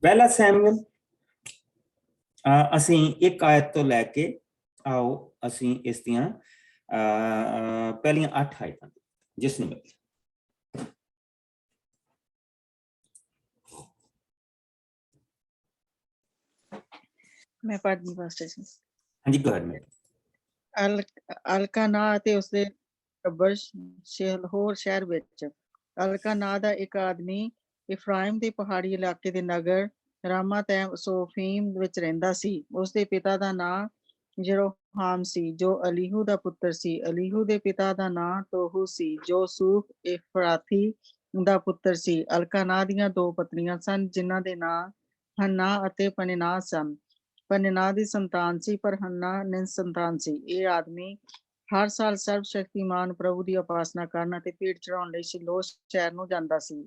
पहला सैमुअल ਅਸੀਂ ਇੱਕ ਆਇਤ ਤੋਂ ਲੈ ਕੇ ਆਓ ਅਸੀਂ ਇਸ ਦੀਆਂ ਪਹਿਲੀਆਂ 8 ਆਇਤਾਂ ਜਿਸ ਨੂੰ मैं पढ़नी पास्टर जी। हाँ जी गवर्नमेंट ਅਲਕਾਨਾ ਅਤੇ ਉਸਦੇ ਟੱਬਰ ਸ਼ੇਲਹੋਰ ਸ਼ਹਿਰ ਵਿੱਚ। ਅਲਕਾਨਾ ਦਾ ਇੱਕ ਆਦਮੀ ਇਫਰਾਇਮ ਦੇ ਪਹਾੜੀ ਇਲਾਕੇ ਦੇ ਨਗਰ ਰਾਮਾਤੈਮ ਸੋਫੀਮ ਵਿੱਚ ਰਹਿੰਦਾ ਸੀ। ਉਸਦੇ ਪਿਤਾ ਦਾ ਨਾਂ ਯਰੋਹਾਮ ਸੀ ਜੋ ਅਲੀਹੂ ਦਾ ਪੁੱਤਰ ਸੀ। ਅਲੀਹੂ ਦੇ ਪਿਤਾ ਦਾ ਨਾਂ ਤੋਹੂ ਸੀ ਜੋ ਸੂਫ ਇਫਰਾਥੀ ਦਾ ਪੁੱਤਰ ਸੀ। ਅਲਕਾਨਾ ਦੀਆਂ 2 ਪਤਨੀਆਂ ਸਨ ਜਿਨ੍ਹਾਂ ਦੇ ਨਾਂ ਹੰਨਾ ਅਤੇ ਪਨਿਨਾ ਸਨ। ਪਨਿਨਾ ਦੀ ਸੰਤਾਨ ਸੀ ਪਰ ਹੰਨਾ ਨਿਸੰਤਾਨ ਸੀ। ਇਹ ਆਦਮੀ ਹਰ ਸਾਲ ਸਰਬ ਸ਼ਕਤੀਮਾਨ ਪ੍ਰਭੂ ਦੀ ਉਪਾਸਨਾ ਕਰਨ ਅਤੇ ਭੀੜ ਚੜਾਉਣ ਲਈ ਸ਼ਿਲੋਹ ਸ਼ਹਿਰ ਨੂੰ ਜਾਂਦਾ ਸੀ।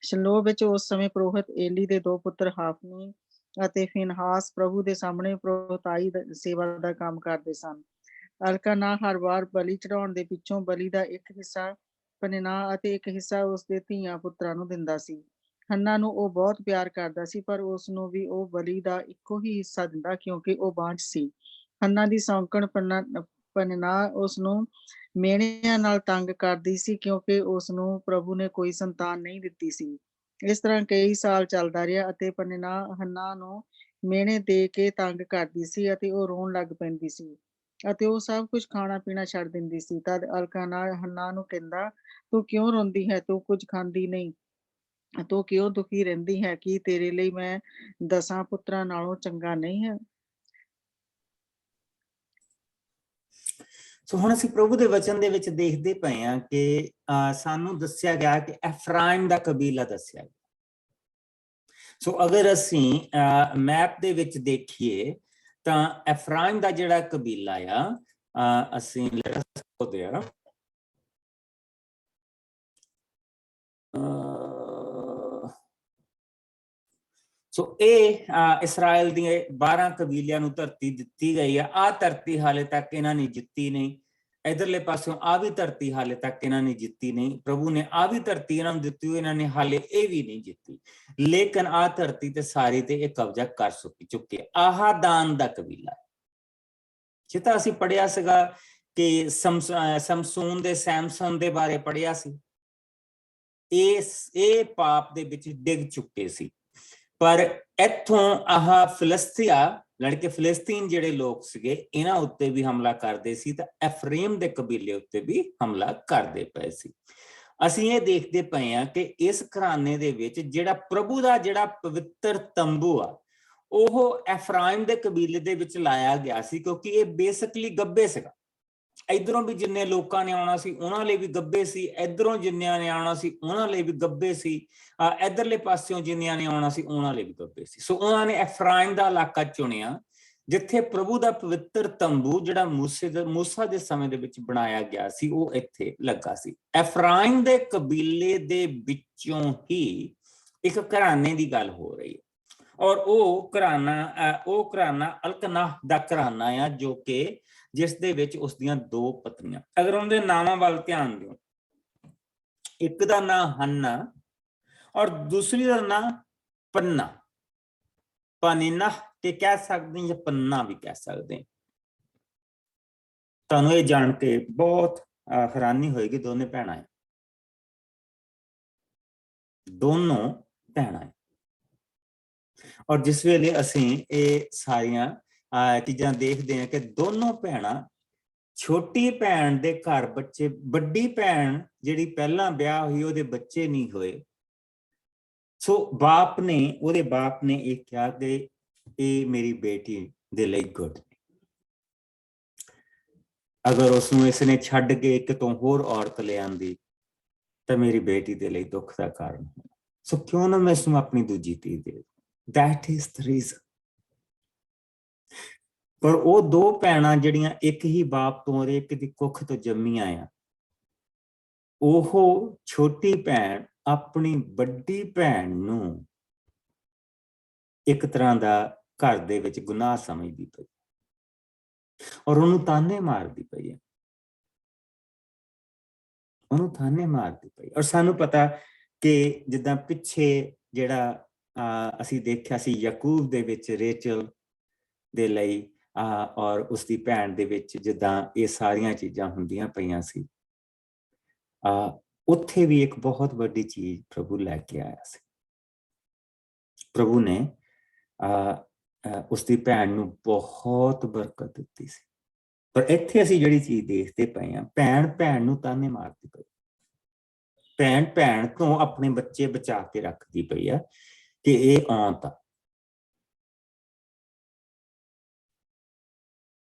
ਸ਼ਿਲੋਹ ਵਿੱਚ ਉਸ ਸਮੇਂ ਪੁਰੋਹਿਤ ਏਲੀ ਦੇ 2 ਪੁੱਤਰ ਹਾਫਨੀ ਅਤੇ ਫਿਨਹਾਸ ਪ੍ਰਭੂ ਦੇ ਸਾਹਮਣੇ ਪੁਰੋਹਿਤਾਈ ਸੇਵਾ ਦਾ ਕੰਮ ਕਰਦੇ ਸਨ। ਅਲਕਾਨਾ ਹਰ ਵਾਰ ਬਲੀ ਚੜਾਉਣ ਦੇ ਪਿੱਛੋਂ ਬਲੀ ਦਾ ਇੱਕ ਹਿੱਸਾ ਪਨਿਨਾ ਅਤੇ ਇੱਕ ਹਿੱਸਾ ਉਸਦੇ ਧੀਆਂ ਪੁੱਤਰਾਂ ਨੂੰ ਦਿੰਦਾ ਸੀ। ਹੰਨਾ ਨੂੰ ਉਹ ਬਹੁਤ ਪਿਆਰ ਕਰਦਾ ਸੀ ਪਰ ਉਸ ਨੂੰ ਵੀ ਉਹ ਬਲੀ ਦਾ ਇੱਕੋ ਹੀ ਹਿੱਸਾ ਦਿੰਦਾ ਕਿਉਂਕਿ ਉਹ ਬਾਂਝ ਸੀ। ਹੰਨਾ ਦੀ ਸੌਂਕਣ ਪਨਿਨਾ ਉਸ ਨੂੰ ਮਿਹਣਿਆਂ ਨਾਲ ਤੰਗ ਕਰਦੀ ਸੀ ਕਿਉਂਕਿ ਉਸ ਨੂੰ ਪ੍ਰਭੂ ਨੇ ਕੋਈ ਸੰਤਾਨ ਨਹੀਂ ਦਿੱਤੀ ਸੀ। ਇਸ ਤਰ੍ਹਾਂ ਕਈ ਸਾਲ ਚੱਲਦਾ ਰਿਹਾ ਅਤੇ ਪਨਿਨਾ ਹੰਨਾ ਨੂੰ ਮਿਹਣੇ ਦੇ ਕੇ ਤੰਗ ਕਰਦੀ ਸੀ ਅਤੇ ਉਹ ਰੋਣ ਲੱਗ ਪੈਂਦੀ ਸੀ ਅਤੇ ਉਹ ਸਭ ਕੁਝ ਖਾਣਾ ਪੀਣਾ ਛੱਡ ਦਿੰਦੀ ਸੀ। ਤਦ ਅਲਕਾਨਾ ਹੰਨਾ ਨੂੰ ਕਹਿੰਦਾ, ਤੂੰ ਕਿਉਂ ਰੋਂਦੀ ਹੈ? ਤੂੰ ਕੁਝ ਖਾਂਦੀ ਨਹੀਂ। ਤੂੰ ਕਿਉਂ ਦੁਖੀ ਰਹਿੰਦੀ ਹੈ? ਕੀ ਤੇਰੇ ਲਈ ਮੈਂ 10 ਪੁੱਤਰਾਂ ਨਾਲੋਂ ਚੰਗਾ ਨਹੀਂ ਹੈ? ਸੋ ਹੁਣ ਅਸੀਂ ਪ੍ਰਭੂ ਦੇ ਵਚਨ ਦੇ ਵਿੱਚ ਦੇਖਦੇ ਪਏ ਹਾਂ ਕਿ ਸਾਨੂੰ ਦੱਸਿਆ ਗਿਆ ਕਿ ਐਫਰਾਇਮ ਦਾ ਕਬੀਲਾ ਦੱਸਿਆ ਗਿਆ। ਸੋ ਅਗਰ ਅਸੀਂ ਮੈਪ ਦੇ ਵਿੱਚ ਦੇਖੀਏ ਤਾਂ ਐਫਰਾਇਮ ਦਾ ਜਿਹੜਾ ਕਬੀਲਾ ਆ ਅਸੀਂ ਸਕਦੇ ਆ ਸੋ ਇਹ ਇਸਰਾਇਲ ਦੀਆਂ 12 ਕਬੀਲਿਆਂ ਨੂੰ ਧਰਤੀ ਦਿੱਤੀ ਗਈ ਆ ਧਰਤੀ ਹਾਲੇ ਤੱਕ ਇਹਨਾਂ ਨੇ ਜਿੱਤੀ ਨਹੀਂ। ਇਧਰਲੇ ਪਾਸਿਓਂ ਆ ਵੀ ਧਰਤੀ ਹਾਲੇ ਤੱਕ ਇਹਨਾਂ ਨੇ ਜਿੱਤੀ ਨਹੀਂ। ਪ੍ਰਭੂ ਨੇ ਆ ਵੀ ਧਰਤੀ ਇਹਨਾਂ ਨੂੰ ਦਿੱਤੀ ਹੋਈ, ਇਹਨਾਂ ਨੇ ਹਾਲੇ ਇਹ ਵੀ ਨਹੀਂ ਜਿੱਤੀ। ਲੇਕਿਨ ਆ ਧਰਤੀ ਤੇ ਸਾਰੀ ਤੇ ਇਹ ਕਬਜ਼ਾ ਕਰ ਚੁੱਕੇ। ਆਹ ਦਾਨ ਦਾ ਕਬੀਲਾ ਜਿੱਦਾਂ ਅਸੀਂ ਪੜ੍ਹਿਆ ਸੀਗਾ ਕਿ ਸਮਸੂਨ ਦੇ ਸੈਮਸਨ ਦੇ ਬਾਰੇ ਪੜ੍ਹਿਆ ਸੀ। ਇਹ ਪਾਪ ਦੇ ਵਿੱਚ ਡਿੱਗ ਚੁੱਕੇ ਸੀ ਪਰ ਇੱਥੋਂ ਆਹ ਫਿਲਿਸਤੀਆ ਲੜਕੇ ਫਿਲਿਸਤੀਨ ਜਿਹੜੇ ਲੋਕ ਸੀਗੇ ਇਹਨਾਂ ਉੱਤੇ ਵੀ ਹਮਲਾ ਕਰਦੇ ਸੀ ਤਾਂ ਐਫਰੇਮ ਦੇ ਕਬੀਲੇ ਉੱਤੇ ਵੀ ਹਮਲਾ ਕਰਦੇ ਪਏ ਸੀ। ਅਸੀਂ ਇਹ ਦੇਖਦੇ ਪਏ ਹਾਂ ਕਿ ਇਸ ਘਰਾਨੇ ਦੇ ਵਿੱਚ ਜਿਹੜਾ ਪ੍ਰਭੂ ਦਾ ਜਿਹੜਾ ਪਵਿੱਤਰ ਤੰਬੂ ਆ ਉਹ ਐਫਰਾਇਮ ਦੇ ਕਬੀਲੇ ਦੇ ਵਿੱਚ ਲਾਇਆ ਗਿਆ ਸੀ ਕਿਉਂਕਿ ਇਹ ਬੇਸਿਕਲੀ ਗੱਬੇ ਸੀਗਾ। ਇਧਰੋਂ ਵੀ ਜਿੰਨੇ ਲੋਕਾਂ ਨੇ ਆਉਣਾ ਸੀ ਉਹਨਾਂ ਲਈ ਵੀ ਗੱਬੇ ਸੀ, ਇਧਰੋਂ ਜਿੰਨਿਆਂ ਨੇ ਆਉਣਾ ਸੀ ਉਹਨਾਂ ਲਈ ਵੀ ਗੱਬੇ ਸੀ, ਇਧਰਲੇ ਪਾਸਿਓਂ ਜਿੰਨਿਆਂ ਨੇ ਆਉਣਾ ਸੀ ਉਹਨਾਂ ਲਈ ਵੀ ਗੱਬੇ ਸੀ। ਸੋ ਉਹਨਾਂ ਨੇ ਐਫਰਾਇਮ ਦਾ ਇਲਾਕਾ ਚੁਣਿਆ ਜਿੱਥੇ ਪ੍ਰਭੂ ਦਾ ਪਵਿੱਤਰ ਤੰਬੂ ਜਿਹੜਾ ਮੂਸਾ ਦੇ ਸਮੇਂ ਦੇ ਵਿੱਚ ਬਣਾਇਆ ਗਿਆ ਸੀ ਉਹ ਇੱਥੇ ਲੱਗਾ ਸੀ। ਐਫਰਾਇਮ ਦੇ ਕਬੀਲੇ ਦੇ ਵਿੱਚੋਂ ਹੀ ਇੱਕ ਘਰਾਣੇ ਦੀ ਗੱਲ ਹੋ ਰਹੀ ਹੈ ਔਰ ਉਹ ਘਰਾਣਾ ਅਲਕਨਾਹ ਦਾ ਘਰਾਣਾ ਆ ਜੋ ਕਿ ਜਿਸ ਦੇ ਵਿੱਚ ਉਸਦੀਆਂ 2 ਪਤਨੀਆਂ। ਅਗਰ ਉਹਦੇ ਨਾਵਾਂ ਵੱਲ ਧਿਆਨ ਦਿਓ, ਇੱਕ ਦਾ ਨਾਂ ਹੰਨਾ ਔਰ ਦੂਸਰੀ ਦਾ ਨਾਂ ਪੰਨਾ। ਪਨਿਨਾ ਤੇ ਕਹਿ ਸਕਦੇ ਜਾਂ ਪੰਨਾ ਵੀ ਕਹਿ ਸਕਦੇ। ਤੁਹਾਨੂੰ ਇਹ ਜਾਣ ਕੇ ਬਹੁਤ ਹੈਰਾਨੀ ਹੋਏਗੀ ਦੋਨੇ ਭੈਣਾਂ ਦੋਨੋਂ ਭੈਣਾਂ ਔਰ ਜਿਸ ਵੇਲੇ ਅਸੀਂ ਇਹ ਸਾਰੀਆਂ ਚੀਜ਼ਾਂ ਦੇਖਦੇ ਹਾਂ ਕਿ ਦੋਨੋਂ ਭੈਣਾਂ ਛੋਟੀ ਭੈਣ ਦੇ ਘਰ ਬੱਚੇ, ਵੱਡੀ ਭੈਣ ਜਿਹੜੀ ਪਹਿਲਾਂ ਵਿਆਹ ਹੋਈ ਉਹਦੇ ਬੱਚੇ ਨਹੀਂ ਹੋਏ। ਸੋ ਉਹਦੇ ਬਾਪ ਨੇ ਇਹ ਕਿਹਾ ਕਿ ਇਹ ਮੇਰੀ ਬੇਟੀ ਦੇ ਲਈ ਗੁੱਡ ਨਹੀਂ। ਅਗਰ ਉਸਨੂੰ ਇਸਨੇ ਛੱਡ ਕੇ ਕਿਤੋਂ ਹੋਰ ਔਰਤ ਲੈ ਆਂਦੀ ਤਾਂ ਮੇਰੀ ਬੇਟੀ ਦੇ ਲਈ ਦੁੱਖ ਦਾ ਕਾਰਨ ਹੋਣਾ। ਸੋ ਕਿਉਂ ਨਾ ਮੈਂ ਇਸਨੂੰ ਆਪਣੀ ਦੂਜੀ ਧੀ ਦੇ। That is the reason. ਪਰ ਉਹ 2 ਭੈਣਾਂ ਜਿਹੜੀਆਂ ਇੱਕ ਹੀ ਬਾਪ ਤੋਂ ਔਰ ਇੱਕ ਦੀ ਕੁੱਖ ਤੋਂ ਜੰਮੀਆਂ ਆ ਉਹ ਛੋਟੀ ਭੈਣ ਆਪਣੀ ਵੱਡੀ ਭੈਣ ਨੂੰ ਇੱਕ ਤਰ੍ਹਾਂ ਦਾ ਘਰ ਦੇ ਵਿੱਚ ਗੁਨਾਹ ਸਮਝਦੀ ਪਈ ਔਰ ਉਹਨੂੰ ਤਾਨੇ ਮਾਰਦੀ ਪਈ ਹੈ। ਉਹਨੂੰ ਤਾਨੇ ਮਾਰਦੀ ਪਈ। ਔਰ ਸਾਨੂੰ ਪਤਾ ਕਿ ਜਿੱਦਾਂ ਪਿੱਛੇ ਜਿਹੜਾ ਅਸੀਂ ਦੇਖਿਆ ਸੀ ਯਾਕੂਬ ਦੇ ਵਿੱਚ ਰੇਚਲ ਦੇ ਲਈ ਔਰ ਉਸਦੀ ਭੈਣ ਦੇ ਵਿੱਚ ਜਿੱਦਾਂ ਇਹ ਸਾਰੀਆਂ ਚੀਜ਼ਾਂ ਹੁੰਦੀਆਂ ਪਈਆਂ ਸੀ, ਉੱਥੇ ਵੀ ਇੱਕ ਬਹੁਤ ਵੱਡੀ ਚੀਜ਼ ਪ੍ਰਭੂ ਲੈ ਕੇ ਆਇਆ ਸੀ। ਪ੍ਰਭੂ ਨੇ ਉਸਦੀ ਭੈਣ ਨੂੰ ਬਹੁਤ ਬਰਕਤ ਦਿੱਤੀ ਸੀ। ਪਰ ਇੱਥੇ ਅਸੀਂ ਜਿਹੜੀ ਚੀਜ਼ ਦੇਖਦੇ ਪਏ ਹਾਂ, ਭੈਣ ਨੂੰ ਤਾਨੇ ਮਾਰਦੀ ਪਈ, ਭੈਣ ਤੋਂ ਆਪਣੇ ਬੱਚੇ ਬਚਾ ਕੇ ਰੱਖਦੀ ਪਈ ਆ ਕਿ ਇਹ ਔਂਤ ਆ।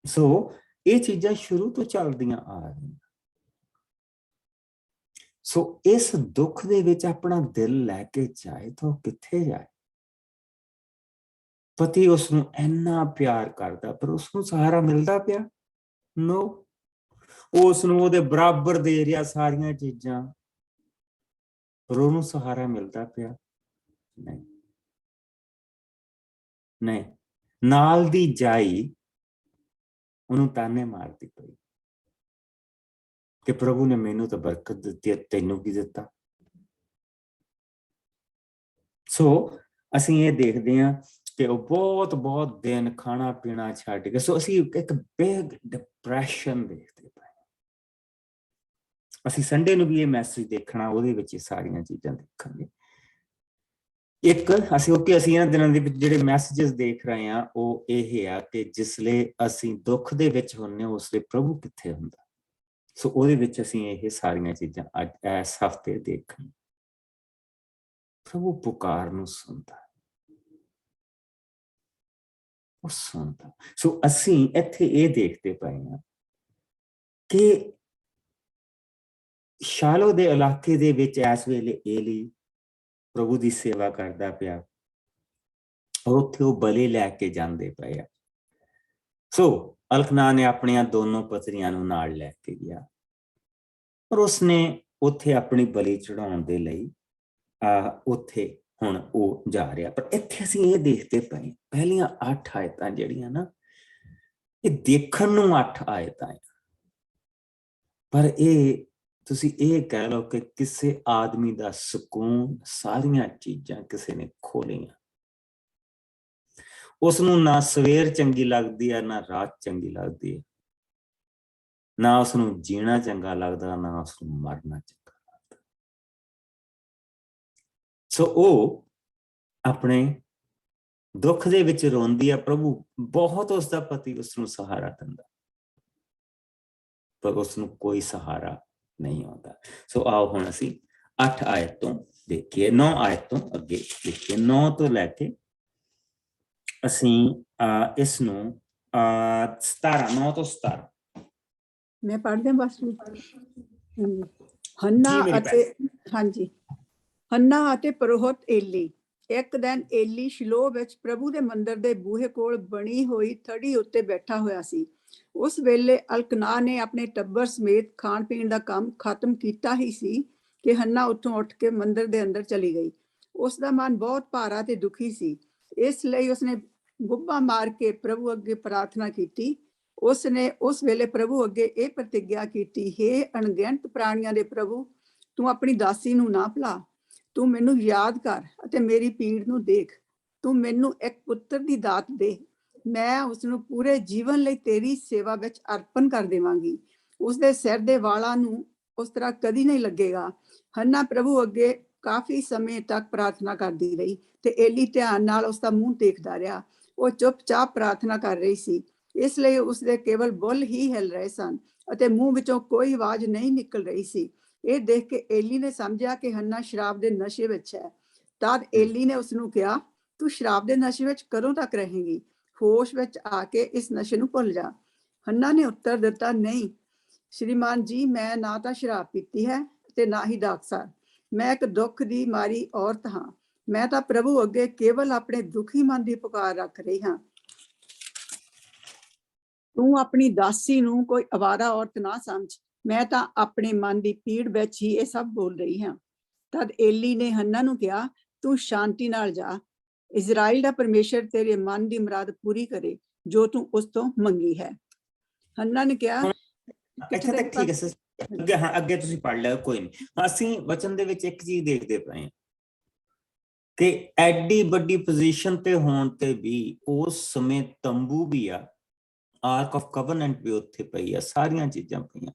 ਸੋ ਇਹ ਚੀਜ਼ਾਂ ਸ਼ੁਰੂ ਤੋਂ ਚੱਲਦੀਆਂ ਆ ਰਹੀਆਂ। ਸੋ ਇਸ ਦੁੱਖ ਦੇ ਵਿੱਚ ਆਪਣਾ ਦਿਲ ਲੈ ਕੇ ਜਾਏ ਤਾਂ ਉਹ ਕਿੱਥੇ ਜਾਏ? ਪਤੀ ਉਸਨੂੰ ਇੰਨਾ ਪਿਆਰ ਕਰਦਾ, ਪਰ ਉਸਨੂੰ ਸਹਾਰਾ ਮਿਲਦਾ ਪਿਆ? ਨੋ। ਉਸਨੂੰ ਉਹਦੇ ਬਰਾਬਰ ਦੇ ਰਿਹਾ ਸਾਰੀਆਂ ਚੀਜ਼ਾਂ, ਪਰ ਉਹਨੂੰ ਸਹਾਰਾ ਮਿਲਦਾ ਪਿਆ? ਨਹੀਂ। ਨਹੀਂ, ਨਾਲ ਦੀ ਜਾਈ ਉਹਨੂੰ ਤਾਨੇ ਮਾਰਦੀ ਪਈ ਕਿ ਪ੍ਰਭੂ ਨੇ ਮੈਨੂੰ ਤਾਂ ਬਰਕਤ ਦਿੱਤੀ, ਤੈਨੂੰ ਕੀ ਦਿੱਤਾ? ਸੋ ਅਸੀਂ ਇਹ ਦੇਖਦੇ ਹਾਂ ਕਿ ਉਹ ਬਹੁਤ ਦਿਨ ਖਾਣਾ ਪੀਣਾ ਛੱਡ ਕੇ, ਸੋ ਅਸੀਂ ਇੱਕ ਬਿਗ ਡਿਪਰੈਸ਼ਨ ਦੇਖਦੇ ਪਏ। ਅਸੀਂ ਸੰਡੇ ਨੂੰ ਵੀ ਇਹ ਮੈਸੇਜ ਦੇਖਣਾ, ਉਹਦੇ ਵਿੱਚ ਇਹ ਸਾਰੀਆਂ ਚੀਜ਼ਾਂ ਦੇਖਾਂਗੇ। ਇੱਕ ਅਸੀਂ ਇਹਨਾਂ ਦਿਨਾਂ ਦੇ ਵਿੱਚ ਜਿਹੜੇ ਮੈਸੇजेस ਦੇਖ ਰਹੇ ਹਾਂ ਉਹ ਇਹ ਆ ਕਿ ਜਿਸਲੇ ਅਸੀਂ ਦੁੱਖ ਦੇ ਵਿੱਚ ਹੁੰਦੇ ਹਾਂ ਉਸਲੇ ਪ੍ਰਭੂ ਕਿੱਥੇ ਹੁੰਦਾ। ਸੋ ਉਹਦੇ ਵਿੱਚ ਅਸੀਂ ਇਹ ਸਾਰੀਆਂ ਚੀਜ਼ਾਂ ਅੱਜ ਇਸ ਹਫ਼ਤੇ ਦੇਖਾਂਗੇ। ਪ੍ਰਭੂ ਪੁਕਾਰ ਨੂੰ ਸੁਣਦਾ, ਉਹ ਸੁਣਦਾ। ਸੋ ਅਸੀਂ ਇੱਥੇ ਇਹ ਦੇਖਦੇ ਪਏ ਹਾਂ ਕਿ ਸ਼ਾਲੋ ਦੇ ਇਲਾਕੇ ਦੇ ਵਿੱਚ ਇਸ ਵੇਲੇ ਏਲੀ ਪ੍ਰਭੂ ਦੀ ਸੇਵਾ ਕਰਦਾ ਪਿਆ, ਔਰ ਉੱਥੇ ਉਹ ਬਲੀ ਲੈ ਕੇ ਜਾਂਦੇ ਪਏ ਆ। ਸੋ ਅਲਕਨਾ ਨੇ ਆਪਣੀਆਂ ਦੋਨੋਂ ਪਤਨੀਆਂ ਨੂੰ ਨਾਲ ਲੈ ਕੇ ਗਿਆ, ਔਰ ਉਸਨੇ ਉੱਥੇ ਆਪਣੀ ਬਲੀ ਚੜਾਉਣ ਦੇ ਲਈ ਉੱਥੇ ਹੁਣ ਉਹ ਜਾ ਰਿਹਾ। ਪਰ ਇੱਥੇ ਅਸੀਂ ਇਹ ਦੇਖਦੇ ਪਏ, ਪਹਿਲੀਆਂ 8 ਆਇਤਾਂ ਜਿਹੜੀਆਂ ਨਾ, ਇਹ ਦੇਖਣ ਨੂੰ 8 ਆਇਤਾਂ, ਪਰ ਇਹ ਤੁਸੀਂ ਇਹ ਕਹਿ ਲਓ ਕਿ ਕਿਸੇ ਆਦਮੀ ਦਾ ਸਕੂਨ, ਸਾਰੀਆਂ ਚੀਜ਼ਾਂ ਕਿਸੇ ਨੇ ਖੋਲੀਆਂ। ਉਸਨੂੰ ਨਾ ਸਵੇਰ ਚੰਗੀ ਲੱਗਦੀ ਹੈ, ਨਾ ਰਾਤ ਚੰਗੀ ਲੱਗਦੀ ਹੈ, ਨਾ ਉਸਨੂੰ ਜੀਣਾ ਚੰਗਾ ਲੱਗਦਾ, ਨਾ ਉਸਨੂੰ ਮਰਨਾ ਚੰਗਾ ਲੱਗਦਾ। ਸੋ ਉਹ ਆਪਣੇ ਦੁੱਖ ਦੇ ਵਿੱਚ ਰੋਂਦੀ ਆ। ਪ੍ਰਭੂ ਬਹੁਤ ਉਸਦਾ ਪਤੀ ਉਸਨੂੰ ਸਹਾਰਾ ਦਿੰਦਾ, ਪਰ ਉਸਨੂੰ ਕੋਈ ਸਹਾਰਾ ਨਹੀਂ ਆਉਂਦਾ। ਸੋ ਆਓ ਹੁਣ ਅਸੀਂ 8 ਆਇਤ ਤੋਂ ਦੇਖੀਏ, 9 ਆਇਤ ਤੋਂ ਅੱਗੇ ਦੇਖੀਏ। 9 ਤੋਂ ਲੈ ਕੇ ਅਸੀਂ ਇਸ ਨੂੰ 17, 9 ਤੋਂ 17 ਮੈਂ ਪੜ੍ਹਦੇ ਬਸ। ਹੰਨਾ ਅਤੇ ਪੁਰੋਹਿਤ ਏਲੀ। ਇੱਕ ਦਿਨ ਏਲੀ ਸ਼ਿਲੋ ਵਿੱਚ ਪ੍ਰਭੂ ਦੇ ਮੰਦਿਰ ਦੇ ਬੂਹੇ ਕੋਲ ਬਣੀ ਹੋਈ ਥੜੀ ਉੱਤੇ ਬੈਠਾ ਹੋਇਆ ਸੀ। ਉਸ ਵੇਲੇ ਅਲਕਨਾ ਨੇ ਆਪਣੇ ਟੱਬਰ ਸਮੇਤ ਖਾਣ ਪੀਣ ਦਾ ਕੰਮ ਖਤਮ ਕੀਤਾ ਹੀ ਸੀ ਕਿ ਹੰਨਾ ਉੱਥੋਂ ਉੱਠ ਕੇ ਮੰਦਿਰ ਦੇ ਅੰਦਰ ਚਲੀ ਗਈ। ਉਸ ਦਾ ਮਨ ਬਹੁਤ ਭਾਰਾ ਤੇ ਦੁਖੀ ਸੀ, ਇਸ ਲਈ ਉਸਨੇ ਗੁੱਬਾ ਮਾਰ ਕੇ ਪ੍ਰਭੂ ਅੱਗੇ ਪ੍ਰਾਰਥਨਾ ਕੀਤੀ। ਉਸਨੇ ਉਸ ਵੇਲੇ ਪ੍ਰਭੂ ਅੱਗੇ ਇਹ ਪ੍ਰਤਿਗਿਆ ਕੀਤੀ, ਹੇ ਅਣਗਿਣਤ ਪ੍ਰਾਣੀਆਂ ਦੇ ਪ੍ਰਭੂ, ਤੂੰ ਆਪਣੀ ਦਾਸੀ ਨੂੰ ਨਾ ਭੁਲਾ। ਤੂੰ ਮੈਨੂੰ ਯਾਦ ਕਰ ਅਤੇ ਮੇਰੀ ਪੀੜ ਨੂੰ ਦੇਖ। ਤੂੰ ਮੈਨੂੰ ਇੱਕ ਪੁੱਤਰ ਦੀ ਦਾਤ ਦੇ, ਮੈਂ ਉਸਨੂੰ ਪੂਰੇ ਜੀਵਨ ਲਈ ਤੇਰੀ ਸੇਵਾ ਵਿੱਚ ਅਰਪਣ ਕਰ ਦੇਵਾਂਗੀ। ਉਸਦੇ ਸਿਰ ਦੇ ਵਾਲਾਂ ਨੂੰ ਉਸ ਤਰ੍ਹਾਂ ਕਦੀ ਨਹੀਂ ਲੱਗੇਗਾ। ਹੰਨਾ ਪ੍ਰਭੂ ਅੱਗੇ ਕਾਫੀ ਸਮੇਂ ਤੱਕ ਪ੍ਰਾਰਥਨਾ ਕਰਦੀ ਰਹੀ ਤੇ ਏਲੀ ਧਿਆਨ ਨਾਲ ਉਸਦਾ ਮੂੰਹ ਦੇਖਦਾ ਰਿਹਾ। ਉਹ ਚੁੱਪਚਾਪ ਪ੍ਰਾਰਥਨਾ ਕਰ ਰਹੀ ਸੀ, ਇਸ ਲਈ ਉਸਦੇ ਕੇਵਲ ਬੁੱਲ ਹੀ ਹਿੱਲ ਰਹੇ ਸਨ ਅਤੇ ਮੂੰਹ ਵਿੱਚੋਂ ਕੋਈ ਆਵਾਜ਼ ਨਹੀਂ ਨਿਕਲ ਰਹੀ ਸੀ। ਇਹ ਦੇਖ ਕੇ ਏਲੀ ਨੇ ਸਮਝਿਆ ਕਿ ਹੰਨਾ ਸ਼ਰਾਬ ਦੇ ਨਸ਼ੇ ਵਿੱਚ ਹੈ। ਤਦ ਏਲੀ ਨੇ ਉਸਨੂੰ ਕਿਹਾ, ਤੂੰ ਸ਼ਰਾਬ ਦੇ ਨਸ਼ੇ ਵਿੱਚ ਕਦੋਂ ਤੱਕ ਰਹੇਂਗੀ? ਹੋਸ਼ ਵਿੱਚ ਆ ਕੇ ਇਸ ਨਸ਼ੇ ਨੂੰ ਭੁੱਲ ਜਾ। ਹੰਨਾ ਨੇ ਉੱਤਰ ਦਿੱਤਾ, ਨਹੀਂ ਸ਼੍ਰੀਮਾਨ ਜੀ, ਮੈਂ ਨਾ ਤਾਂ ਸ਼ਰਾਬ ਪੀਤੀ ਹੈ ਤੇ ਨਾ ਹੀ ਦਾਖਸਾ। ਮੈਂ ਇੱਕ ਦੁੱਖ ਦੀ ਮਾਰੀ ਔਰਤ ਹਾਂ। ਮੈਂ ਤਾਂ ਪ੍ਰਭੂ ਅੱਗੇ ਕੇਵਲ ਆਪਣੇ ਦੁਖੀ ਮਨ ਦੀ ਪੁਕਾਰ ਰੱਖ ਰਹੀ ਹਾਂ। ਤੂੰ ਆਪਣੀ ਦਾਸੀ ਨੂੰ ਕੋਈ ਅਵਾਰਾ ਔਰਤ ਨਾ ਸਮਝ। ਮੈਂ ਤਾਂ ਆਪਣੇ ਮਨ ਦੀ ਪੀੜ ਵਿੱਚ ਹੀ ਇਹ ਸਭ ਬੋਲ ਰਹੀ ਹਾਂ। ਤਦ ਏਲੀ ਨੇ ਹੰਨਾ ਨੂੰ ਕਿਹਾ, ਤੂੰ ਸ਼ਾਂਤੀ ਨਾਲ ਜਾ। ਇਜ਼ਰਾਈਲ ਦਾ ਪਰਮੇਸ਼ਰ ਤੇਰੇ ਮਨ ਦੀ ਮੁਰਾਦ ਪੂਰੀ ਕਰੇ ਜੋ ਤੂੰ ਉਸ ਤੋਂ ਮੰਗੀ ਹੈ। ਹੰਨਾ ਨੇ ਕਿਹਾ, ਇੱਥੇ ਤੱਕ ਠੀਕ ਹੈ। ਅੱਗੇ ਤੁਸੀਂ ਪੜ੍ਹ ਲਿਓ, ਕੋਈ ਨਹੀਂ। ਅਸੀਂ ਵਚਨ ਦੇ ਵਿੱਚ ਇੱਕ ਚੀਜ਼ ਦੇਖਦੇ ਪਏ ਹਾਂ ਕਿ ਐਡੀ ਵੱਡੀ ਪੋਜੀਸ਼ਨ ਤੇ ਹੋਣ ਤੇ ਵੀ ਉਸ ਸਮੇਂ ਤੰਬੂ ਵੀ ਆ, ਆਰਕ ਆਫ ਕਵਨੈਂਟ ਵੀ ਉੱਥੇ ਪਈ ਆ, ਸਾਰੀਆਂ ਚੀਜ਼ਾਂ ਪਈਆਂ,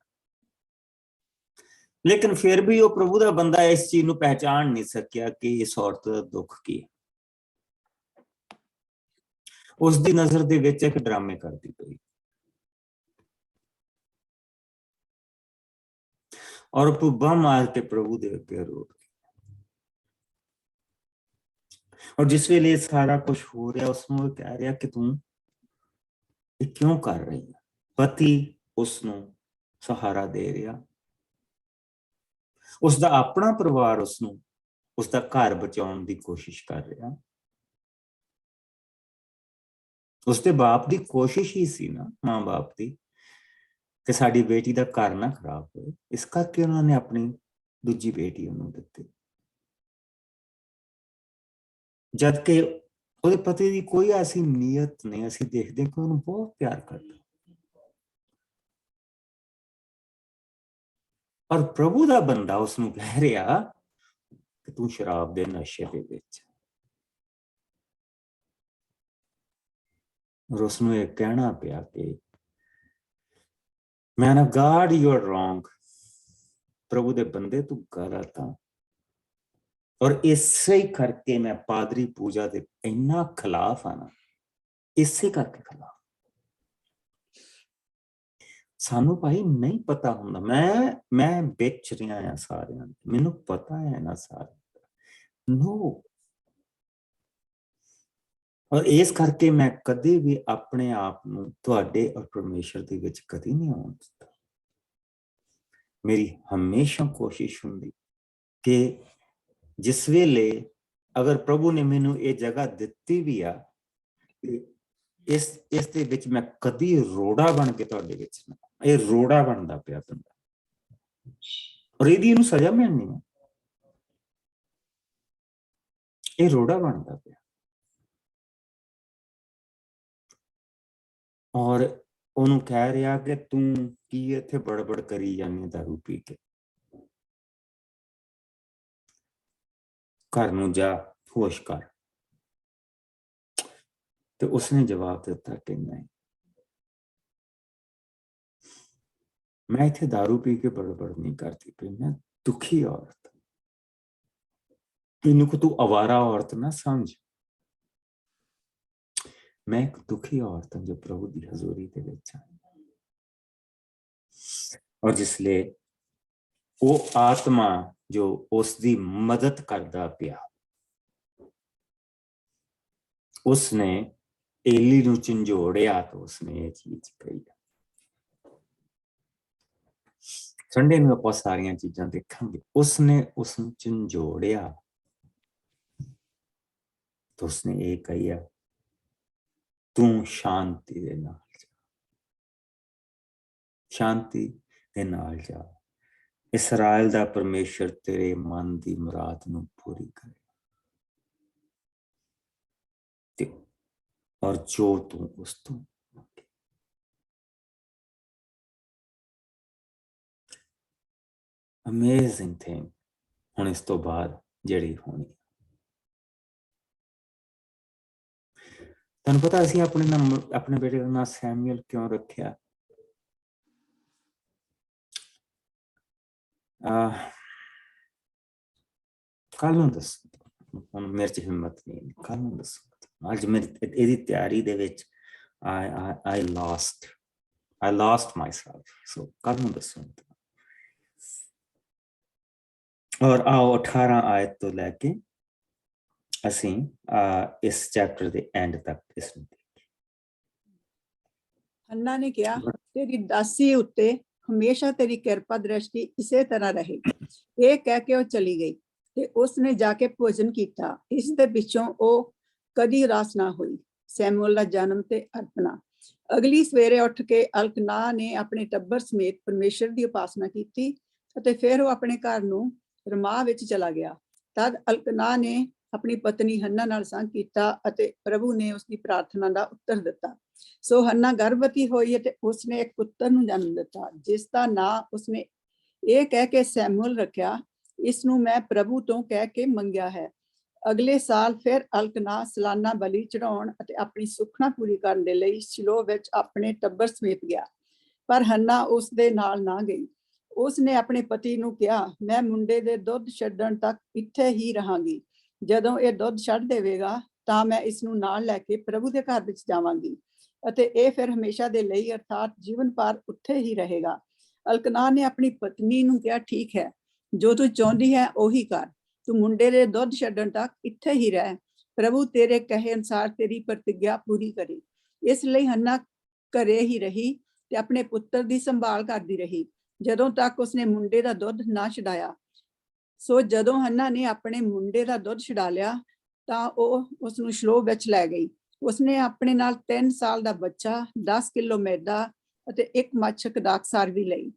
ਲੇਕਿਨ ਫਿਰ ਵੀ ਉਹ ਪ੍ਰਭੂ ਦਾ ਬੰਦਾ ਇਸ ਚੀਜ਼ ਨੂੰ ਪਹਿਚਾਣ ਨਹੀਂ ਸਕਿਆ ਕਿ ਇਸ ਔਰਤ ਦਾ ਦੁੱਖ ਕੀ ਹੈ। ਉਸ ਦੀ ਨਜ਼ਰ ਦੇ ਵਿੱਚ ਇੱਕ ਡਰਾਮੇ ਕਰਦੀ ਪਈ, ਔਰ ਪੁੱਬਾ ਮਾਰ ਕੇ ਪ੍ਰਭੂ ਦੇ ਅੱਗੇ ਰੋ ਰਹੀ। ਔਰ ਜਿਸ ਵੇਲੇ ਇਹ ਸਾਰਾ ਕੁਝ ਹੋ ਰਿਹਾ, ਉਸਨੂੰ ਕਹਿ ਰਿਹਾ ਕਿ ਤੂੰ ਇਹ ਕਿਉਂ ਕਰ ਰਹੀ ਹੈ। ਪਤੀ ਉਸਨੂੰ ਸਹਾਰਾ ਦੇ ਰਿਹਾ, ਉਸਦਾ ਆਪਣਾ ਪਰਿਵਾਰ ਉਸਨੂੰ, ਉਸਦਾ ਘਰ ਬਚਾਉਣ ਦੀ ਕੋਸ਼ਿਸ਼ ਕਰ ਰਿਹਾ। ਉਸਦੇ ਬਾਪ ਦੀ ਕੋਸ਼ਿਸ਼ ਹੀ ਸੀ ਨਾ, ਮਾਂ ਬਾਪ ਦੀ, ਕਿ ਸਾਡੀ ਬੇਟੀ ਦਾ ਘਰ ਨਾ ਖਰਾਬ ਹੋਏ, ਇਸ ਕਰਕੇ ਉਹਨਾਂ ਨੇ ਆਪਣੀ ਦੂਜੀ ਬੇਟੀ ਉਹਨੂੰ ਦਿੱਤੀ, ਜਦ ਕਿ ਉਹਦੇ ਪਤੀ ਦੀ ਕੋਈ ਐਸੀ ਨੀਅਤ ਨਹੀਂ। ਅਸੀਂ ਦੇਖਦੇ ਕਿ ਉਹਨੂੰ ਬਹੁਤ ਪਿਆਰ ਕਰਦਾ, ਔਰ ਪ੍ਰਭੂ ਦਾ ਬੰਦਾ ਉਸਨੂੰ ਕਹਿ ਰਿਹਾ ਕਿ ਤੂੰ ਸ਼ਰਾਬ ਦੇ ਨਸ਼ੇ ਦੇ ਵਿੱਚ। ਔਰ ਉਸਨੂੰ ਇਹ ਕਹਿਣਾ ਪਿਆ ਕਿ Man of God, you are wrong. ਪ੍ਰਭੂ ਦੇ ਬੰਦੇ ਤੂੰ ਗਲਤ ਆ। ਔਰ ਇਸੇ ਕਰਕੇ ਮੈਂ ਪਾਦਰੀ ਪੂਜਾ ਦੇ ਇੰਨਾ ਖਿਲਾਫ ਆ ਨਾ, ਇਸੇ ਕਰਕੇ ਖਿਲਾਫ। ਸਾਨੂੰ ਭਾਈ ਨਹੀਂ ਪਤਾ ਹੁੰਦਾ, ਮੈਂ ਵਿੱਚ ਰਿਹਾ ਆ ਸਾਰਿਆਂ, ਮੈਨੂੰ ਪਤਾ ਹੈ ਨਾ ਸਾਰਿਆਂ ਨੂੰ। ਔਰ ਇਸ ਕਰਕੇ ਮੈਂ ਕਦੇ ਵੀ ਆਪਣੇ ਆਪ ਨੂੰ ਤੁਹਾਡੇ ਔਰ ਪਰਮੇਸ਼ਰ ਦੇ ਵਿੱਚ ਕਦੀ ਨਹੀਂ ਆਉਣ ਦਿੱਤਾ। ਮੇਰੀ ਹਮੇਸ਼ਾ ਕੋਸ਼ਿਸ਼ ਹੁੰਦੀ ਕਿ ਜਿਸ ਵੇਲੇ ਅਗਰ ਪ੍ਰਭੂ ਨੇ ਮੈਨੂੰ ਇਹ ਜਗ੍ਹਾ ਦਿੱਤੀ ਵੀ ਆ, ਇਸ ਦੇ ਵਿੱਚ ਮੈਂ ਕਦੀ ਰੋੜਾ ਬਣ ਕੇ ਤੁਹਾਡੇ ਵਿੱਚ ਨਾ, ਇਹ ਰੋੜਾ ਬਣਦਾ ਪਿਆ ਬੰਦਾ, ਔਰ ਇਹਨੂੰ ਸਜ਼ਾ ਮਿਲਣੀ ਹੈ, ਇਹ ਰੋੜਾ ਬਣਦਾ ਪਿਆ। ਔਰ ਉਹਨੂੰ ਕਹਿ ਰਿਹਾ ਕਿ ਤੂੰ ਕੀ ਇੱਥੇ ਬੜਬੜ ਕਰੀ ਜਾਂਦੀ ਦਾਰੂ ਪੀ ਕੇ, ਘਰ ਨੂੰ ਜਾ, ਹੋਸ਼ ਕਰ। ਤੇ ਉਸਨੇ ਜਵਾਬ ਦਿੱਤਾ ਕਿ ਨਹੀਂ, ਮੈਂ ਇੱਥੇ ਦਾਰੂ ਪੀ ਕੇ ਬੜਬੜ ਨਹੀਂ ਕਰਦੀ ਪਈ, ਮੈਂ ਦੁਖੀ ਔਰਤ, ਇਹਨੂੰ ਕੋ ਤੂੰ ਅਵਾਰਾ ਔਰਤ ਨਾ ਸਮਝ, ਮੈਂ ਇੱਕ ਦੁਖੀ ਔਰਤ ਹਾਂ ਜੋ ਪ੍ਰਭੂ ਦੀ ਹਜ਼ੂਰੀ ਦੇ ਵਿੱਚ ਹਾਂ। ਔਰ ਜਿਸ ਲਈ ਉਹ ਆਤਮਾ ਜੋ ਉਸ ਦੀ ਮਦਦ ਕਰਦਾ ਪਿਆ, ਉਸਨੇ ਏਲੀ ਨੂੰ ਝੰਜੋੜਿਆ, ਤਾਂ ਉਸਨੇ ਇਹ ਚੀਜ਼ ਕਹੀ। ਸੰਡੇ ਨੂੰ ਆਪਾਂ ਸਾਰੀਆਂ ਚੀਜ਼ਾਂ ਦੇਖਾਂਗੇ। ਉਸਨੇ ਉਸਨੂੰ ਝੰਜੋੜਿਆ ਤਾਂ ਉਸਨੇ ਇਹ ਕਹੀਆ, ਤੂੰ ਸ਼ਾਂਤੀ ਦੇ ਨਾਲ ਜਾ, ਸ਼ਾਂਤੀ ਦੇ ਨਾਲ ਜਾ, ਇਸਰਾਇਲ ਦਾ ਪਰਮੇਸ਼ਰ ਤੇਰੇ ਮਨ ਦੀ ਮੁਰਾਦ ਨੂੰ ਪੂਰੀ ਕਰੇ, ਤੇ ਔਰ ਜੋ ਤੂੰ ਉਸ ਤੋਂ ਅਮੇਜ਼ਿੰਗ ਥਿੰਗ ਹੁਣ ਇਸ ਤੋਂ ਬਾਅਦ ਜਿਹੜੀ ਹੋਣੀ। ਤੁਹਾਨੂੰ ਪਤਾ ਅਸੀਂ ਆਪਣੇ ਬੇਟੇ ਦਾ ਨਾਮ ਸੈਮੂਅਲ ਕਿਉਂ ਰੱਖਿਆ? ਕੱਲ ਨੂੰ ਦੱਸ, ਹੁਣ ਮੇਰੇ ਚ ਹਿੰਮਤ ਨਹੀਂ, ਕੱਲ ਨੂੰ ਦੱਸ। ਅੱਜ ਮੇਰੀ ਇਹਦੀ ਤਿਆਰੀ ਦੇ ਵਿੱਚ I lost myself, so ਕੱਲ ਨੂੰ ਦੱਸੋ। ਔਰ ਆਓ 18 ਆਇਤ ਤੋਂ ਲੈ ਕੇ ਅਸੀਂ ਇਸ ਚੈਪਟਰ ਦੇ ਐਂਡ ਤੱਕ ਇਸ ਨੂੰ ਦੇਖੀਏ। ਹੰਨਾ ਨੇ ਕਿਹਾ, ਤੇਰੀ ਦਾਸੀ ਉੱਤੇ ਹਮੇਸ਼ਾ ਤੇਰੀ ਕਿਰਪਾ ਦ੍ਰਿਸ਼ਟੀ ਇਸੇ ਤਰ੍ਹਾਂ ਰਹੇਗੀ। ਇਹ ਕਹਿ ਕੇ ਉਹ ਚਲੀ ਗਈ ਤੇ ਉਸਨੇ ਜਾ ਕੇ ਭੋਜਨ ਕੀਤਾ। ਇਸ ਦੇ ਪਿੱਛੋਂ ਉਹ ਕਦੀ ਉਦਾਸ ਨਾ ਹੋਈ। ਸੈਮੂਅਲ ਦਾ ਜਨਮ ਤੇ ਅਰਪਣਾ। ਅਗਲੀ ਸਵੇਰੇ ਉੱਠ ਕੇ ਅਲਕਨਾ ਨੇ ਆਪਣੇ ਟੱਬਰ ਸਮੇਤ ਪਰਮੇਸ਼ਰ ਦੀ ਉਪਾਸਨਾ ਕੀਤੀ ਅਤੇ ਫਿਰ ਉਹ ਆਪਣੇ ਘਰ ਨੂੰ ਰਮਾ ਵਿੱਚ ਚਲਾ ਗਿਆ। ਤਦ ਅਲਕਨਾ ਨੇ ਆਪਣੀ ਪਤਨੀ ਹੰਨਾ ਨਾਲ ਸੰਗ ਕੀਤਾ ਅਤੇ ਪ੍ਰਭੂ ਨੇ ਉਸਦੀ ਪ੍ਰਾਰਥਨਾ ਦਾ ਉੱਤਰ ਦਿੱਤਾ। ਸੋ ਹੰਨਾ ਗਰਭਵਤੀ ਹੋਈ ਅਤੇ ਉਸਨੇ ਇੱਕ ਪੁੱਤਰ ਨੂੰ ਜਨਮ ਦਿੱਤਾ, ਜਿਸ ਦਾ ਨਾਂ ਉਸਨੇ ਇਹ ਕਹਿ ਕੇ ਸੈਮੂਅਲ ਰੱਖਿਆ, ਇਸ ਨੂੰ ਮੈਂ ਪ੍ਰਭੂ ਤੋਂ ਕਹਿ ਕੇ ਮੰਗਿਆ ਹੈ। ਅਗਲੇ ਸਾਲ ਫਿਰ ਅਲਕਨਾ ਸਾਲਾਨਾ ਬਲੀ ਚੜਾਉਣ ਅਤੇ ਆਪਣੀ ਸੁਖਨਾ ਪੂਰੀ ਕਰਨ ਦੇ ਲਈ ਸ਼ਿਲੋ ਵਿੱਚ ਆਪਣੇ ਟੱਬਰ ਸਮੇਤ ਗਿਆ, ਪਰ ਹੰਨਾ ਉਸ ਦੇ ਨਾਲ ਨਾ ਗਈ। ਉਸ ਨੇ ਆਪਣੇ ਪਤੀ ਨੂੰ ਕਿਹਾ, ਮੈਂ ਮੁੰਡੇ ਦੇ ਦੁੱਧ ਛੱਡਣ ਤੱਕ ਇੱਥੇ ਹੀ ਰਹਾਂਗੀ। ਜਦੋਂ ਇਹ ਦੁੱਧ ਛੱਡ ਦੇਵੇਗਾ ਤਾਂ ਮੈਂ ਇਸ ਨੂੰ ਨਾਲ ਲੈ ਕੇ ਪ੍ਰਭੂ ਦੇ ਘਰ ਵਿੱਚ ਜਾਵਾਂਗੀ ਅਤੇ ਇਹ ਫਿਰ ਹਮੇਸ਼ਾ ਦੇ ਲਈ ਅਰਥਾਤ ਜੀਵਨ ਭਰ ਉੱਥੇ ਹੀ ਰਹੇਗਾ। ਅਲਕਨਾ ਨੇ ਆਪਣੀ ਪਤਨੀ ਨੂੰ ਕਿਹਾ, ਠੀਕ ਹੈ, ਜੋ ਤੂੰ ਚਾਹੁੰਦੀ ਹੈ ਉਹੀ ਕਰ, ਤੂੰ ਮੁੰਡੇ ਦੇ ਦੁੱਧ ਛੱਡਣ ਤੱਕ ਇੱਥੇ ਹੀ ਰਹਿ, ਪ੍ਰਭੂ ਤੇਰੇ ਕਹੇ ਅਨੁਸਾਰ ਤੇਰੀ ਪ੍ਰਤਿਗਿਆ ਪੂਰੀ ਕਰੇ। ਇਸ ਲਈ ਹੰਨਾ ਘਰੇ ਹੀ ਰਹੀ ਤੇ ਆਪਣੇ ਪੁੱਤਰ ਦੀ ਸੰਭਾਲ ਕਰਦੀ ਰਹੀ ਜਦੋਂ ਤੱਕ ਉਸਨੇ ਮੁੰਡੇ ਦਾ ਦੁੱਧ ਨਾ ਛਡਾਇਆ। ਸੋ ਜਦੋਂ ਹੰਨਾ ਨੇ ਆਪਣੇ ਮੁੰਡੇ ਦਾ ਦੁੱਧ ਛਡਾ ਲਿਆ ਤਾਂ ਉਹ ਉਸ ਨੂੰ ਸ਼ਿਲੋ ਵਿੱਚ ਲੈ ਗਈ। ਉਸਨੇ ਆਪਣੇ ਨਾਲ 3 ਸਾਲ ਦਾ ਬੱਚਾ, 10 ਕਿਲੋ ਮੈਦਾ ਅਤੇ 1 ਮੱਛਕ ਦਾਖਸਾਰ ਵੀ ਲਈ।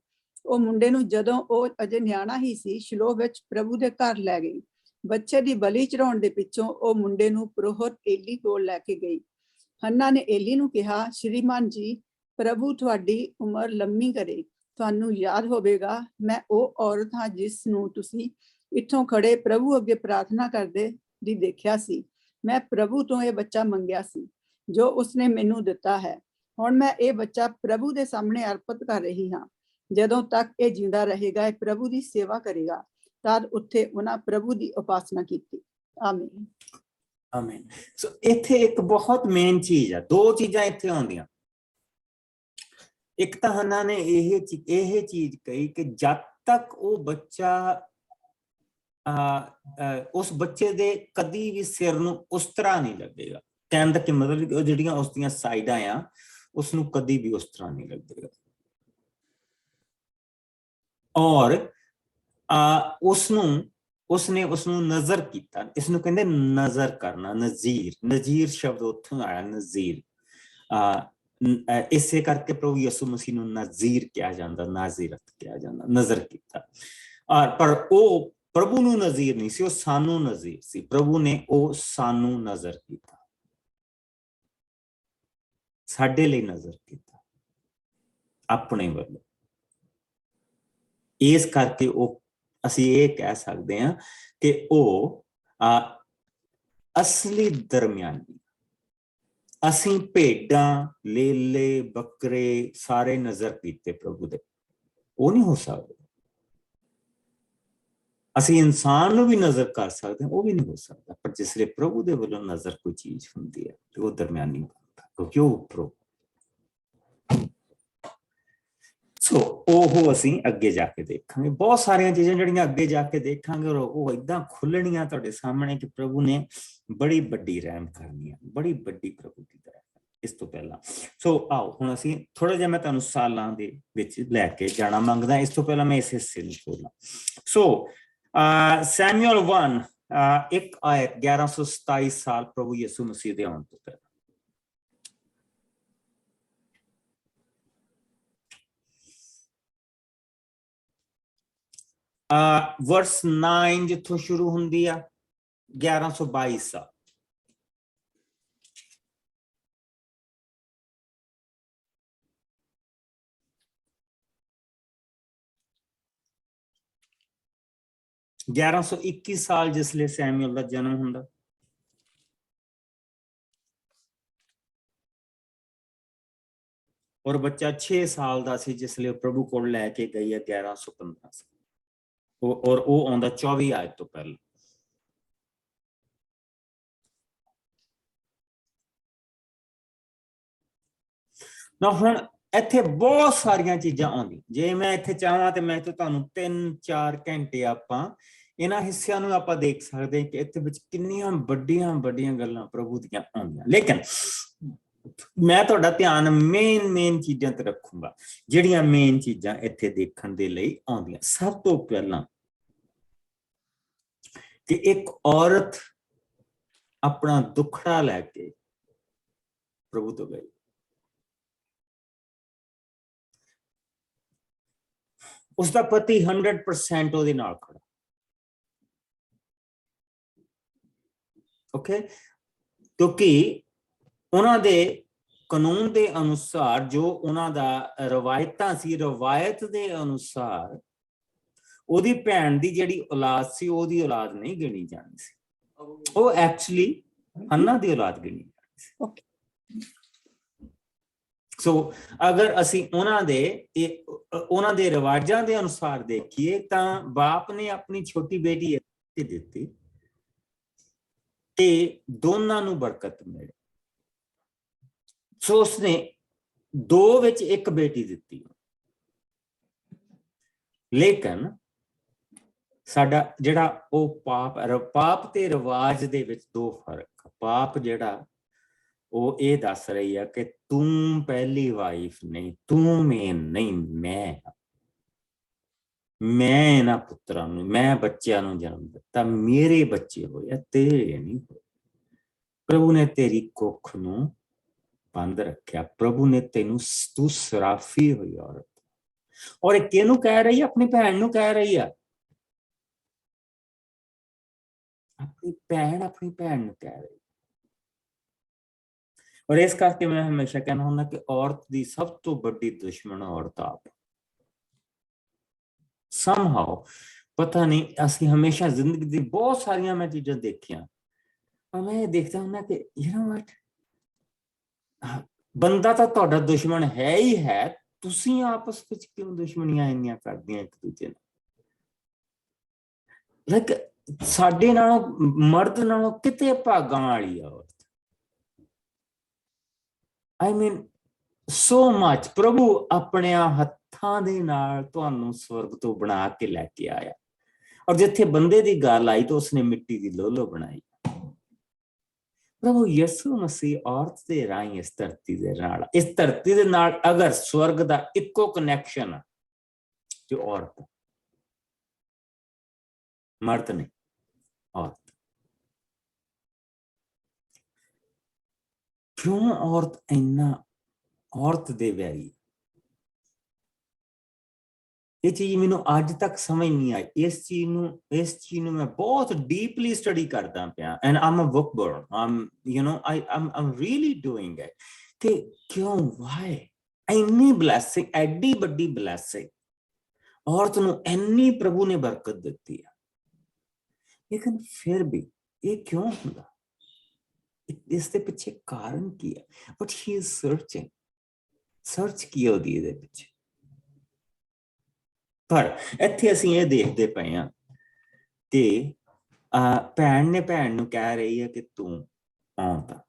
ਉਹ ਮੁੰਡੇ ਨੂੰ ਜਦੋਂ ਉਹ ਅਜੇ ਨਿਆਣਾ ਹੀ ਸੀ ਸ਼ਿਲੋ ਵਿੱਚ ਪ੍ਰਭੂ ਦੇ ਘਰ ਲੈ ਗਈ। ਬੱਚੇ ਦੀ ਬਲੀ ਚੜਾਉਣ ਦੇ ਪਿੱਛੋਂ ਉਹ ਮੁੰਡੇ ਨੂੰ ਪੁਰੋਹਿਤ ਏਲੀ ਕੋਲ ਲੈ ਕੇ ਗਈ। ਹੰਨਾ ਨੇ ਏਲੀ ਨੂੰ ਕਿਹਾ, ਸ਼੍ਰੀਮਾਨ ਜੀ, ਪ੍ਰਭੂ ਤੁਹਾਡੀ ਉਮਰ ਲੰਮੀ ਕਰੇ। ਤੁਹਾਨੂੰ ਯਾਦ ਹੋਵੇਗਾ ਮੈਂ ਉਹ ਔਰਤ ਹਾਂ ਜਿਸ ਨੂੰ ਤੁਸੀਂ ਇੱਥੋਂ ਖੜੇ ਪ੍ਰਭੂ ਅੱਗੇ ਪ੍ਰਾਰਥਨਾ ਕਰਦੇ ਦੀ ਦੇਖਿਆ ਸੀ। ਮੈਂ ਪ੍ਰਭੂ ਤੋਂ ਇਹ ਬੱਚਾ ਮੰਗਿਆ ਸੀ ਜੋ ਉਸਨੇ ਮੈਨੂੰ ਦਿੱਤਾ ਹੈ। ਹੁਣ ਮੈਂ ਇਹ ਬੱਚਾ ਪ੍ਰਭੂ ਦੇ ਸਾਹਮਣੇ ਅਰਪਿਤ ਕਰ ਰਹੀ ਹਾਂ। ਜਦੋਂ ਤੱਕ ਇਹ ਜਿੰਦਾ ਰਹੇਗਾ ਇਹ ਪ੍ਰਭੂ ਦੀ ਸੇਵਾ ਕਰੇਗਾ। ਤਦ ਉੱਥੇ ਉਹਨਾਂ ਪ੍ਰਭੂ ਦੀ ਉਪਾਸਨਾ ਕੀਤੀ। ਆਮੀਨ। ਆਮੀਨ। ਸੋ ਇੱਥੇ ਇੱਕ ਬਹੁਤ ਮੇਨ ਚੀਜ਼ ਆ, 2 ਚੀਜ਼ਾਂ ਇੱਥੇ ਆਉਂਦੀਆਂ। ਇੱਕ ਤਾਂ ਹੰਨਾ ਨੇ ਇਹ ਚੀਜ਼ ਕਹੀ ਕਿ ਜਦ ਤੱਕ ਉਹ ਬੱਚਾ ਉਸ ਬੱਚੇ ਦੇ ਕਦੀ ਵੀ ਸਿਰ ਨੂੰ ਉਸ ਤਰ੍ਹਾਂ ਨਹੀਂ ਲੱਗੇਗਾ। ਕਹਿਣ ਦਾ ਕਿ ਮਤਲਬ ਉਹ ਜਿਹੜੀਆਂ ਉਸ ਦੀਆਂ ਸਾਈਡਾਂ ਆ ਉਸਨੂੰ ਕਦੀ ਵੀ ਉਸ ਤਰ੍ਹਾਂ ਨਹੀਂ ਲੱਗੇਗਾ। ਔਰ ਉਸਨੇ ਉਸਨੂੰ ਨਜ਼ਰ ਕੀਤਾ। ਇਸਨੂੰ ਕਹਿੰਦੇ ਨਜ਼ਰ ਕਰਨਾ, ਨਜ਼ੀਰ ਸ਼ਬਦ ਉੱਥੋਂ ਆਇਆ, ਨਜ਼ੀਰ। ਇਸੇ ਕਰਕੇ ਪ੍ਰਭੂ ਯਿਸੂ ਮਸੀਹ ਨੂੰ ਨਜ਼ੀਰ ਕਿਹਾ ਜਾਂਦਾ, ਨਾਜ਼ੀਰਤ ਕਿਹਾ ਜਾਂਦਾ, ਨਜ਼ਰ ਕੀਤਾ। ਪਰ ਉਹ ਪ੍ਰਭੂ ਨੂੰ ਨਜ਼ੀਰ ਨਹੀਂ ਸੀ, ਉਹ ਸਾਨੂੰ ਨਜ਼ੀਰ ਸੀ। ਪ੍ਰਭੂ ਨੇ ਉਹ ਸਾਨੂੰ ਨਜ਼ਰ ਕੀਤਾ, ਸਾਡੇ ਲਈ ਨਜ਼ਰ ਕੀਤਾ ਆਪਣੇ ਵੱਲੋਂ। ਇਸ ਕਰਕੇ ਉਹ ਅਸੀਂ ਇਹ ਕਹਿ ਸਕਦੇ ਹਾਂ ਕਿ ਉਹ ਅਸਲੀ ਦਰਮਿਆਨੀ। ਅਸੀਂ ਭੇਡਾਂ, ਲੇਲੇ, ਬੱਕਰੇ ਸਾਰੇ ਨਜ਼ਰ ਕੀਤੇ ਪ੍ਰਭੂ ਦੇ, ਉਹ ਨਹੀਂ ਹੋ ਸਕਦੇ। ਅਸੀਂ ਇਨਸਾਨ ਨੂੰ ਵੀ ਨਜ਼ਰ ਕਰ ਸਕਦੇ ਹਾਂ, ਉਹ ਵੀ ਨਹੀਂ ਹੋ ਸਕਦਾ। ਪਰ ਜਿਸ ਵੇਲੇ ਪ੍ਰਭੂ ਦੇ ਵੱਲੋਂ ਨਜ਼ਰ ਕੋਈ ਚੀਜ਼ ਹੁੰਦੀ ਹੈ ਤੇ ਉਹ ਦਰਮਿਆਨੀ ਬਣਦਾ, ਕਿਉਂਕਿ ਉਹ ਉੱਪਰੋਂ। ਸੋ ਉਹ ਅਸੀਂ ਅੱਗੇ ਜਾ ਕੇ ਦੇਖਾਂਗੇ। ਬਹੁਤ ਸਾਰੀਆਂ ਚੀਜ਼ਾਂ ਜਿਹੜੀਆਂ ਅੱਗੇ ਜਾ ਕੇ ਦੇਖਾਂਗੇ ਔਰ ਉਹ ਏਦਾਂ ਖੁੱਲਣੀਆਂ ਤੁਹਾਡੇ ਸਾਹਮਣੇ ਕਿ ਪ੍ਰਭੂ ਨੇ ਬੜੀ ਵੱਡੀ ਰਹਿਮ ਕਰਨੀ ਹੈ, ਬੜੀ ਵੱਡੀ ਪ੍ਰਭੂ ਦੀ ਤਰ੍ਹਾਂ। ਇਸ ਤੋਂ ਪਹਿਲਾਂ ਸੋ ਆਓ ਹੁਣ ਅਸੀਂ ਥੋੜਾ ਜਿਹਾ ਮੈਂ ਤੁਹਾਨੂੰ ਸਾਲਾਂ ਦੇ ਵਿੱਚ ਲੈ ਕੇ ਜਾਣਾ ਮੰਗਦਾ। ਇਸ ਤੋਂ ਪਹਿਲਾਂ ਮੈਂ ਇਸ ਹਿੱਸੇ ਨੂੰ ਖੋਲਾਂ। ਸੋ ਸੈਮੂਅਲ 1 1 ਆਇਤ 1127 ਸਾਲ ਪ੍ਰਭੂ ਯਿਸੂ ਮਸੀਹ ਦੇ ਆਉਣ ਤੋਂ ਪਹਿਲਾਂ। ਵਰਸ 9 ਜਿੱਥੋਂ ਸ਼ੁਰੂ ਹੁੰਦੀ ਆ 1122 ਸਾਲ। (1121 ਸਾਲ ਜਿਸਲੇ ਸੈਮੂਅਲ ਦਾ ਜਨਮ ਹੁੰਦਾ। ਔਰ ਬੱਚਾ 6 ਸਾਲ ਦਾ ਸੀ ਜਿਸਲੇ ਪ੍ਰਭੂ ਕੋਲ ਲੈ ਕੇ ਗਈ ਹੈ 1115 ਸਾਲ। ਔਰ ਉਹ ਆਉਂਦਾ 24 ਆਇਤ ਤੋਂ ਪਹਿਲਾਂ। ਨਾ ਹੁਣ ਇੱਥੇ ਬਹੁਤ ਸਾਰੀਆਂ ਚੀਜ਼ਾਂ ਆਉਂਦੀਆਂ। ਜੇ ਮੈਂ ਇੱਥੇ ਚਾਹਾਂ ਤੇ ਮੈਂ ਤੁਹਾਨੂੰ 3-4 ਘੰਟੇ ਆਪਾਂ ਇਹਨਾਂ ਹਿੱਸਿਆਂ ਨੂੰ ਆਪਾਂ ਦੇਖ ਸਕਦੇ ਹਾਂ ਕਿ ਇੱਥੇ ਵਿੱਚ ਕਿੰਨੀਆਂ ਵੱਡੀਆਂ ਵੱਡੀਆਂ ਗੱਲਾਂ ਪ੍ਰਭੂ ਦੀਆਂ ਆਉਂਦੀਆਂ। ਲੇਕਿਨ ਮੈਂ ਤੁਹਾਡਾ ਧਿਆਨ ਮੇਨ ਚੀਜ਼ਾਂ ਤੇ ਰੱਖੂੰਗਾ, ਜਿਹੜੀਆਂ ਮੇਨ ਚੀਜ਼ਾਂ ਇੱਥੇ ਦੇਖਣ ਦੇ ਲਈ ਆਉਂਦੀਆਂ। ਸਭ ਤੋਂ ਪਹਿਲਾਂ ਕਿ ਇੱਕ ਔਰਤ ਆਪਣਾ ਦੁੱਖੜਾ ਲੈ ਕੇ ਪ੍ਰਭੂ ਤੋਂ ਗਈ। ਉਸਦਾ ਪਤੀ 100% ਉਹਦੇ ਨਾਲ ਖੜਾ। ਓਕੇ, ਕਿਉਂਕਿ ਉਹਨਾਂ ਦੇ ਕਾਨੂੰਨ ਦੇ ਅਨੁਸਾਰ ਜੋ ਉਹਨਾਂ ਦਾ ਰਵਾਇਤਾਂ ਸੀ, ਰਵਾਇਤ ਦੇ ਅਨੁਸਾਰ ਉਹਦੀ ਭੈਣ ਦੀ ਜਿਹੜੀ ਔਲਾਦ ਸੀ ਉਹਦੀ ਔਲਾਦ ਨਹੀਂ ਗਿਣੀ ਜਾਣੀ ਸੀ। ਉਹ ਐਕਚੁਅਲੀ ਹੰਨਾ ਦੀ ਔਲਾਦ ਗਿਣੀ ਜਾਂਦੀ ਸੀ। Okay. ਸੋ ਅਗਰ ਅਸੀਂ ਉਹਨਾਂ ਦੇ ਰਿਵਾਜਾਂ ਦੇ ਅਨੁਸਾਰ ਦੇਖੀਏ ਤਾਂ ਬਾਪ ਨੇ ਆਪਣੀ ਛੋਟੀ ਬੇਟੀ ਦਿੱਤੀ ਤੇ ਦੋਨਾਂ ਨੂੰ ਬਰਕਤ ਮਿਲੇ। ਸੋ ਉਸਨੇ 2 ਵਿੱਚ 1 ਬੇਟੀ ਦਿੱਤੀ। ਲੇਕਿਨ ਸਾਡਾ ਜਿਹੜਾ ਉਹ ਪਾਪ ਤੇ ਰਿਵਾਜ ਦੇ ਵਿੱਚ 2 ਫਰਕ। ਪਾਪ ਜਿਹੜਾ ਉਹ ਇਹ ਦੱਸ ਰਹੀ ਆ ਕਿ ਤੂੰ ਪਹਿਲੀ ਵਾਈਫ ਨਹੀਂ, ਤੂੰ ਮੇਨ ਨਹੀਂ, ਮੈਂ ਇਹਨਾਂ ਪੁੱਤਰਾਂ ਨੂੰ, ਮੈਂ ਬੱਚਿਆਂ ਨੂੰ ਜਨਮ ਦਿੱਤਾ, ਮੇਰੇ ਬੱਚੇ ਹੋਏ ਆ, ਤੇਰੇ ਨਹੀਂ ਹੋਏ। ਪ੍ਰਭੂ ਨੇ ਤੇਰੀ ਕੁੱਖ ਨੂੰ ਬੰਦ ਰੱਖਿਆ। ਪ੍ਰਭੂ ਨੇ ਤੂੰ ਸਰਾਫੀ ਹੋਈ ਔਰਤ। ਔਰ ਇਹ ਕਿਹਨੂੰ ਕਹਿ ਰਹੀ ਆ? ਆਪਣੀ ਭੈਣ ਨੂੰ ਕਹਿ ਰਹੀ ਆ। ਆਪਣੀ ਭੈਣ ਨੂੰ ਕਹਿ ਰਹੀ। ਔਰ ਇਸ ਕਰਕੇ ਮੈਂ ਹਮੇਸ਼ਾ ਕਹਿਣਾ ਹੁੰਦਾ ਕਿ ਔਰਤ ਦੀ ਸਭ ਤੋਂ ਵੱਡੀ ਦੁਸ਼ਮਣ ਔਰਤ ਆਪ। somehow ਪਤਾ ਨਹੀਂ, ਅਸੀਂ ਹਮੇਸ਼ਾ ਜ਼ਿੰਦਗੀ ਦੀ ਬਹੁਤ ਸਾਰੀਆਂ ਮੈਂ ਚੀਜ਼ਾਂ ਦੇਖੀਆਂ, ਪਰ ਮੈਂ ਇਹ ਦੇਖਦਾ ਹੁੰਦਾ ਕਿ you know what, ਬੰਦਾ ਤਾਂ ਤੁਹਾਡਾ ਦੁਸ਼ਮਣ ਹੈ ਹੀ ਹੈ, ਤੁਸੀਂ ਆਪਸ ਵਿੱਚ ਕਿਉਂ ਦੁਸ਼ਮਣੀਆਂ ਇੰਨੀਆਂ ਕਰਦੀਆਂ ਇੱਕ ਦੂਜੇ ਨਾਲ? ਲਾਈਕ ਸਾਡੇ ਨਾਲੋਂ, ਮਰਦ ਨਾਲੋਂ ਕਿਤੇ ਭਾਗਾਂ ਵਾਲੀ ਆ ਔਰਤ। I mean, so much। ਪ੍ਰਭੂ ਆਪਣੇ ਹੱਥਾਂ ਦੇ ਨਾਲ ਤੁਹਾਨੂੰ ਸਵਰਗ ਤੋਂ ਬਣਾ ਕੇ ਲੈ ਕੇ ਆਇਆ, ਔਰ ਜਿੱਥੇ ਬੰਦੇ ਦੀ ਗੱਲ ਆਈ ਤਾਂ ਉਸਨੇ ਮਿੱਟੀ ਦੀ ਲੋਲੋ ਬਣਾਈ। ਪ੍ਰਭੂ ਯਿਸੂ ਮਸੀਹ ਔਰਤ ਦੇ ਰਾਹੀਂ ਇਸ ਧਰਤੀ ਦੇ ਨਾਲ ਅਗਰ ਸਵਰਗ ਦਾ ਇੱਕੋ ਕਨੈਕਸ਼ਨ ਆ ਜੋ ਔਰਤ, ਮਰਦ ਨਹੀਂ, ਔਰਤ। ਕਿਉਂ ਔਰਤ ਇੰਨਾ ਔਰਤ ਦੇ ਵੈਰੀ? ਇਹ ਚੀਜ਼ ਮੈਨੂੰ ਅੱਜ ਤੱਕ ਸਮਝ ਨਹੀਂ ਆਈ। ਇਸ ਚੀਜ਼ ਨੂੰ ਮੈਂ ਬਹੁਤ ਡੀਪਲੀ ਸਟੱਡੀ ਕਰਦਾ ਪਿਆ, and am a book burner, I'm really doing it ਕਿ ਕਿਉਂ, why ਇੰਨੀ ਬਲੈਸਿੰਗ, ਐਡੀ ਵੱਡੀ ਬਲੈਸਿੰਗ, ਔਰਤ ਨੂੰ ਇੰਨੀ ਪ੍ਰਭੂ ਨੇ ਬਰਕਤ ਦਿੱਤੀ ਆ, ਲੇਕਿਨ ਫਿਰ ਵੀ ਇਹ ਕਿਉਂ ਹੁੰਦਾ? ਇਸ ਦੇ ਪਿੱਛੇ ਕਾਰਨ ਕੀ ਹੈ? ਬਟ ਸ਼ੀ ਇਜ਼ ਸਰਚ ਕੀ ਉਹਦੀ ਇਹਦੇ ਪਿੱਛੇ। ਪਰ ਇੱਥੇ ਅਸੀਂ ਇਹ ਦੇਖਦੇ ਪਏ ਹਾਂ ਕਿ ਭੈਣ ਨੇ ਭੈਣ ਨੂੰ ਕਹਿ ਰਹੀ ਹੈ ਕਿ ਤੂੰ ਆਉਂਦਾ,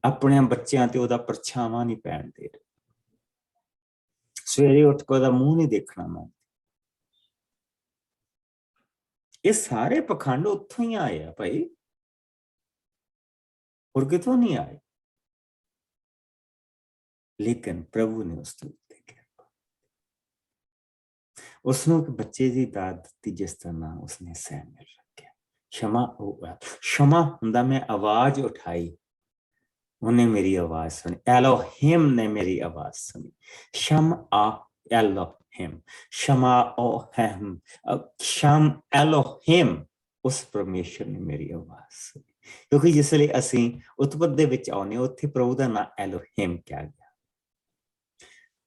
ਆਪਣੇ ਬੱਚਿਆਂ ਤੇ ਉਹਦਾ ਪਰਛਾਵਾਂ ਨਹੀਂ ਪੈਣ ਦੇ ਰਹੀ, ਸਵੇਰੇ ਉੱਠ ਕੇ ਉਹਦਾ ਮੂੰਹ ਨਹੀਂ ਦੇਖਣਾ ਮੰਗਦੀ। ਇਹ ਸਾਰੇ ਪਖੰਡ ਉੱਥੋਂ ਹੀ ਆਏ ਆ ਭਾਈ, ਹੋਰ ਕਿਤੋਂ ਨਹੀਂ ਆਏ। ਲੇਕਿਨ ਪ੍ਰਭੂ ਨੇ ਉਸ ਤੋਂ ਉਸਨੂੰ ਇੱਕ ਬੱਚੇ ਦੀ ਦਾਤ ਦਿੱਤੀ, ਜਿਸ ਦਾ ਨਾਮ ਉਸਨੇ ਸੈਮੂਅਲ ਰੱਖਿਆ। ਸ਼ਮਾ ਹੁੰਦਾ ਮੈਂ ਆਵਾਜ਼ ਉਠਾਈ, ਉਹਨੇ ਮੇਰੀ ਆਵਾਜ਼ ਸੁਣੀ। ਐਲੋਹਿਮ ਨੇ ਮੇਰੀ ਆਵਾਜ਼ ਸੁਣੀ। ਐਲੋਹਿਮ, ਉਸ ਪਰਮੇਸ਼ਰ ਨੇ ਮੇਰੀ ਆਵਾਜ਼ ਸੁਣੀ। ਕਿਉਂਕਿ ਜਿਸ ਵੇਲੇ ਅਸੀਂ ਉਤਪਤ ਦੇ ਵਿੱਚ ਆਉਂਦੇ ਹਾਂ, ਉੱਥੇ ਪ੍ਰਭੂ ਦਾ ਨਾਮ ਐਲੋਹਿਮ ਕਿਹਾ ਗਿਆ।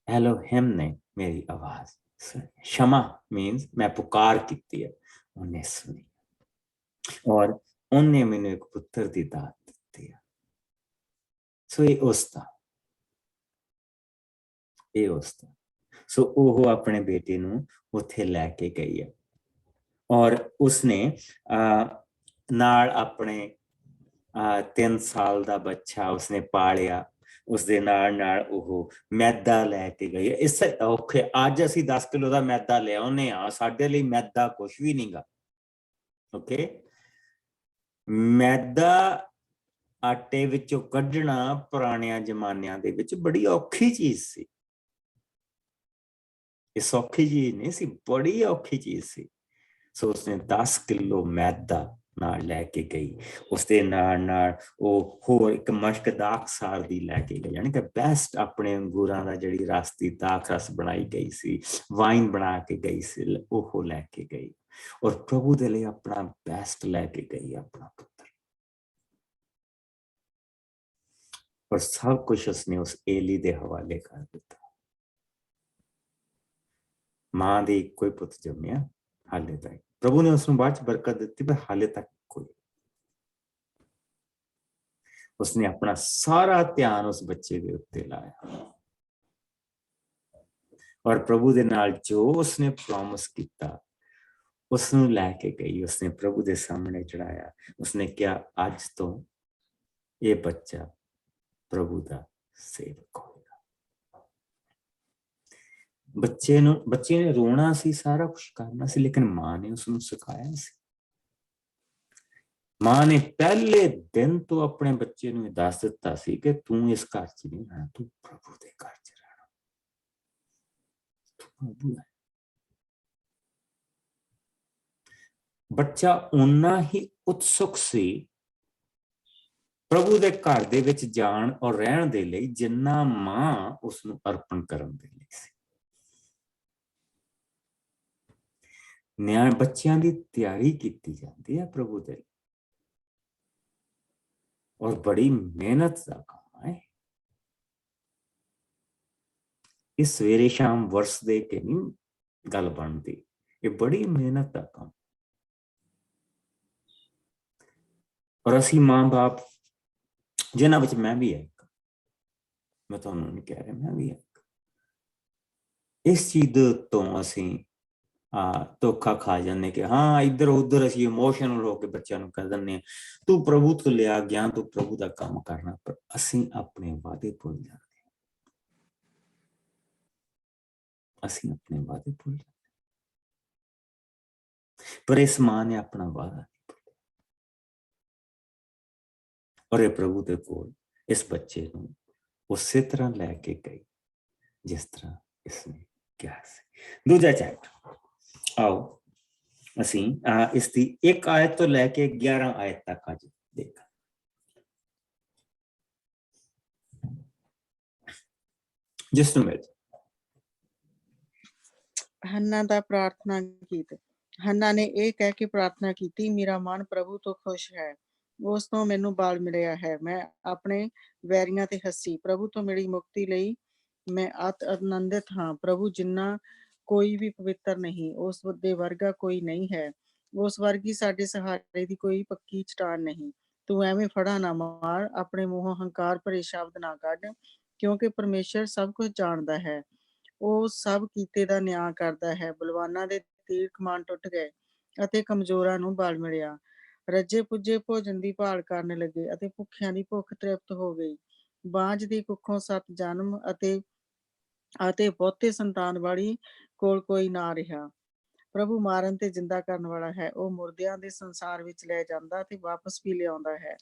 ਐਲੋਹਿਮ ਨੇ ਮੇਰੀ ਆਵਾਜ਼ ਸੁਣੀ। ਸ਼ਮਾ ਮੀਨਸ ਮੈਂ ਪੁਕਾਰ ਕੀਤੀ ਹੈ, ਉਹਨੇ ਸੁਣੀ, ਔਰ ਉਹਨੇ ਮੈਨੂੰ ਇੱਕ ਪੁੱਤਰ ਦੀ ਦਾਤ ਦਿੱਤੀ ਹੈ। ਸੋ ਇਹ ਉਸਦਾ ਸੋ ਉਹ ਆਪਣੇ ਬੇਟੇ ਨੂੰ ਉੱਥੇ ਲੈ ਕੇ ਗਈ ਹੈ, ਔਰ ਉਸਨੇ ਨਾਲ ਆਪਣੇ 3 ਸਾਲ ਦਾ ਬੱਚਾ ਉਸਨੇ ਪਾਲਿਆ। ਉਸਦੇ ਨਾਲ ਉਹ ਮੈਦਾ ਲੈ ਕੇ ਗਈ। ਇਸ ਔਖੇ ਅੱਜ ਅਸੀਂ 10 ਕਿਲੋ ਦਾ ਮੈਦਾ ਲਿਆਉਂਦੇ ਹਾਂ, ਸਾਡੇ ਲਈ ਮੈਦਾ ਕੁਛ ਵੀ ਨਹੀਂ ਗਾ। ਓਕੇ, ਮੈਦਾ ਆਟੇ ਵਿੱਚੋਂ ਕੱਢਣਾ ਪੁਰਾਣਿਆਂ ਜ਼ਮਾਨਿਆਂ ਦੇ ਵਿੱਚ ਬੜੀ ਔਖੀ ਚੀਜ਼ ਸੀ। ਇਹ ਸੌਖੀ ਚੀਜ਼ ਨਹੀਂ ਸੀ, ਬੜੀ ਔਖੀ ਚੀਜ਼ ਸੀ। ਸੋ ਉਸਨੇ 10 ਕਿਲੋ ਮੈਦਾ ਨਾਲ ਲੈ ਕੇ ਗਈ। ਉਸਦੇ ਨਾਲ ਉਹ ਹੋਰ ਇੱਕ ਮਸ਼ਕ ਦਾਖਸਾਰ ਦੀ ਲੈ ਕੇ ਗਈ, ਯਾਨੀ ਕਿ ਬੈਸਟ ਆਪਣੇ ਅੰਗੂਰਾਂ ਦਾ ਜਿਹੜੀ ਰਸ ਦੀ ਦਾਖ ਰਸ ਬਣਾਈ ਗਈ ਸੀ, ਵਾਈਨ ਬਣਾ ਕੇ ਗਈ ਸੀ, ਉਹ ਲੈ ਕੇ ਗਈ। ਔਰ ਪ੍ਰਭੂ ਦੇ ਲਈ ਆਪਣਾ ਬੈਸਟ ਲੈ ਕੇ ਗਈ, ਆਪਣਾ ਪੁੱਤਰ। ਔਰ ਸਭ ਕੁਛ ਉਸਨੇ ਉਸ ਏਲੀ ਦੇ ਹਵਾਲੇ ਕਰ ਦਿੱਤਾ। ਮਾਂ ਦੇ ਕੋਈ ਪੁੱਤ ਜੰਮਿਆ ਹਾਲੇ ਤੱਕ। ਪ੍ਰਭੂ ਨੇ ਉਸਨੂੰ ਬਾਅਦ ਚ ਬਰਕਤ ਦਿੱਤੀ, ਪਰ ਹਾਲੇ ਤੱਕ ਕੋਈ। उसने अपना सारा ध्यान उस बच्चे के उत्ते लाया और प्रभु दे नाल जो उसने प्रॉमिस किया उसनू लैके गई, उसने प्रभु दे सामने चढ़ाया। उसने क्या अज तो ये बच्चा प्रभु दा सेवक होगा। बच्चे ने रोना सी, सारा कुछ करना सी, लेकिन मां ने उसनू सिखाया सी। मां ने पहले दिन तो अपने बच्चे नू दस दिता सी कि तू इस घर च नहीं रहना, तू प्रभु दे घर च रहना, तू प्रभु है। बच्चा उन्ना ही उत्सुक सी प्रभु दे घर दे विच जाण और रहण दे लई जिन्ना मां उसनू अर्पण करन दे लई सी। बच्चियां दी तैयारी कीती जाती है प्रभु दे लई और बड़ी मेहनत का काम है। इस सवेरे शाम वर्ष दे के नहीं गल बनती, ये बड़ी मेहनत का काम। और असी मां बाप जिन्हां विच मैं भी है, मैं तुहानू नहीं कह रहा, मैं भी है, इस चीज तो असी धोखा खा जाने कि हाँ इधर उधर असी इमोशनल होकर बच्चों को कह दें तू प्रभु तो लिया गया, तू प्रभु का काम करना, पर असी अपने वादे भूल जाते, असी अपने वादे भूल जाते। पर इस मां ने अपना वादा नहीं भूलिया और ये प्रभु के कोल इस बच्चे को उसी तरह लैके गई जिस तरह इसने क्या दूजा चैप्टर। आओ असी इसकी एक आयत तो लैके 11 आयत तक आज देखा। जिसनू मिल हन्ना दा प्रार्थना गीत। हन्ना ने ਇਹ ਕਹਿ ਕੇ ਪ੍ਰਾਰਥਨਾ ਕੀਤੀ, ਮੇਰਾ ਮਨ ਪ੍ਰਭੂ ਤੋਂ ਖੁਸ਼ ਹੈ, ਉਸ ਤੋਂ ਮੈਨੂੰ ਬਾਲ ਮਿਲਿਆ ਹੈ। ਮੈਂ ਆਪਣੇ ਵੈਰੀਆਂ ਤੇ ਹੱਸੀ, ਪ੍ਰਭੂ ਤੋਂ ਮੇਰੀ ਮੁਕਤੀ ਲਈ ਮੈਂ ਅਤ ਆਨੰਦਿਤ ਹਾਂ। ਪ੍ਰਭੂ ਜਿੰਨਾ ਕੋਈ ਵੀ ਪਵਿੱਤਰ ਨਹੀਂ, ਉਸ ਦੇ ਵਰਗਾ ਕੋਈ ਨਹੀਂ ਹੈ, ਉਸ ਵਰਗੀ ਸਾਡੇ ਸਹਾਰੇ ਦੀ ਕੋਈ ਪੱਕੀ ਚਟਾਨ ਨਹੀਂ। ਤੂੰ ਐਵੇਂ ਫੜਾ ਨਾ ਮਾਰ, ਆਪਣੇ ਮੂੰਹੋਂ ਹੰਕਾਰ ਭਰੇ ਸ਼ਬਦ ਨਾ ਕੱਢ, ਕਿਉਂਕਿ ਪਰਮੇਸ਼ਰ ਸਭ ਕੁਝ ਜਾਣਦਾ ਹੈ, ਉਹ ਸਭ ਕੀਤੇ ਦਾ ਨਿਆਂ ਕਰਦਾ ਹੈ। ਬਲਵਾਨਾਂ ਦੇ ਤੀਰ ਕਮਾਨ ਟੁੱਟ ਗਏ ਅਤੇ ਕਮਜ਼ੋਰਾਂ ਨੂੰ ਬਲ ਮਿਲਿਆ। ਰੱਜੇ ਪੁੱਜੇ ਭੋਜਨ ਦੀ ਭਾਲ ਕਰਨ ਲੱਗੇ ਅਤੇ ਭੁੱਖਿਆਂ ਦੀ ਭੁੱਖ ਤ੍ਰਿਪਤ ਹੋ ਗਈ। ਬਾਂਝ ਦੀ ਕੁੱਖੋਂ 7 ਜਨਮ ਅਤੇ ਬਹੁਤੇ ਸੰਤਾਨ ਵਾਲੀ ਕੋਲ ਕੋਈ ਨਾ ਰਿਹਾ। ਪ੍ਰਭੂ ਮਾਰਨ ਤੇ ਜਿੰਦਾ ਕਰਨ ਵਾਲਾ ਹੈ, ਉਹ ਮੁਰਦਿਆਂ ਦੇ ਸੰਸਾਰ ਵਿੱਚ ਲੈ ਜਾਂਦਾ ਤੇ ਵਾਪਸ ਵੀ ਲਿਆਉਂਦਾ ਹੈ।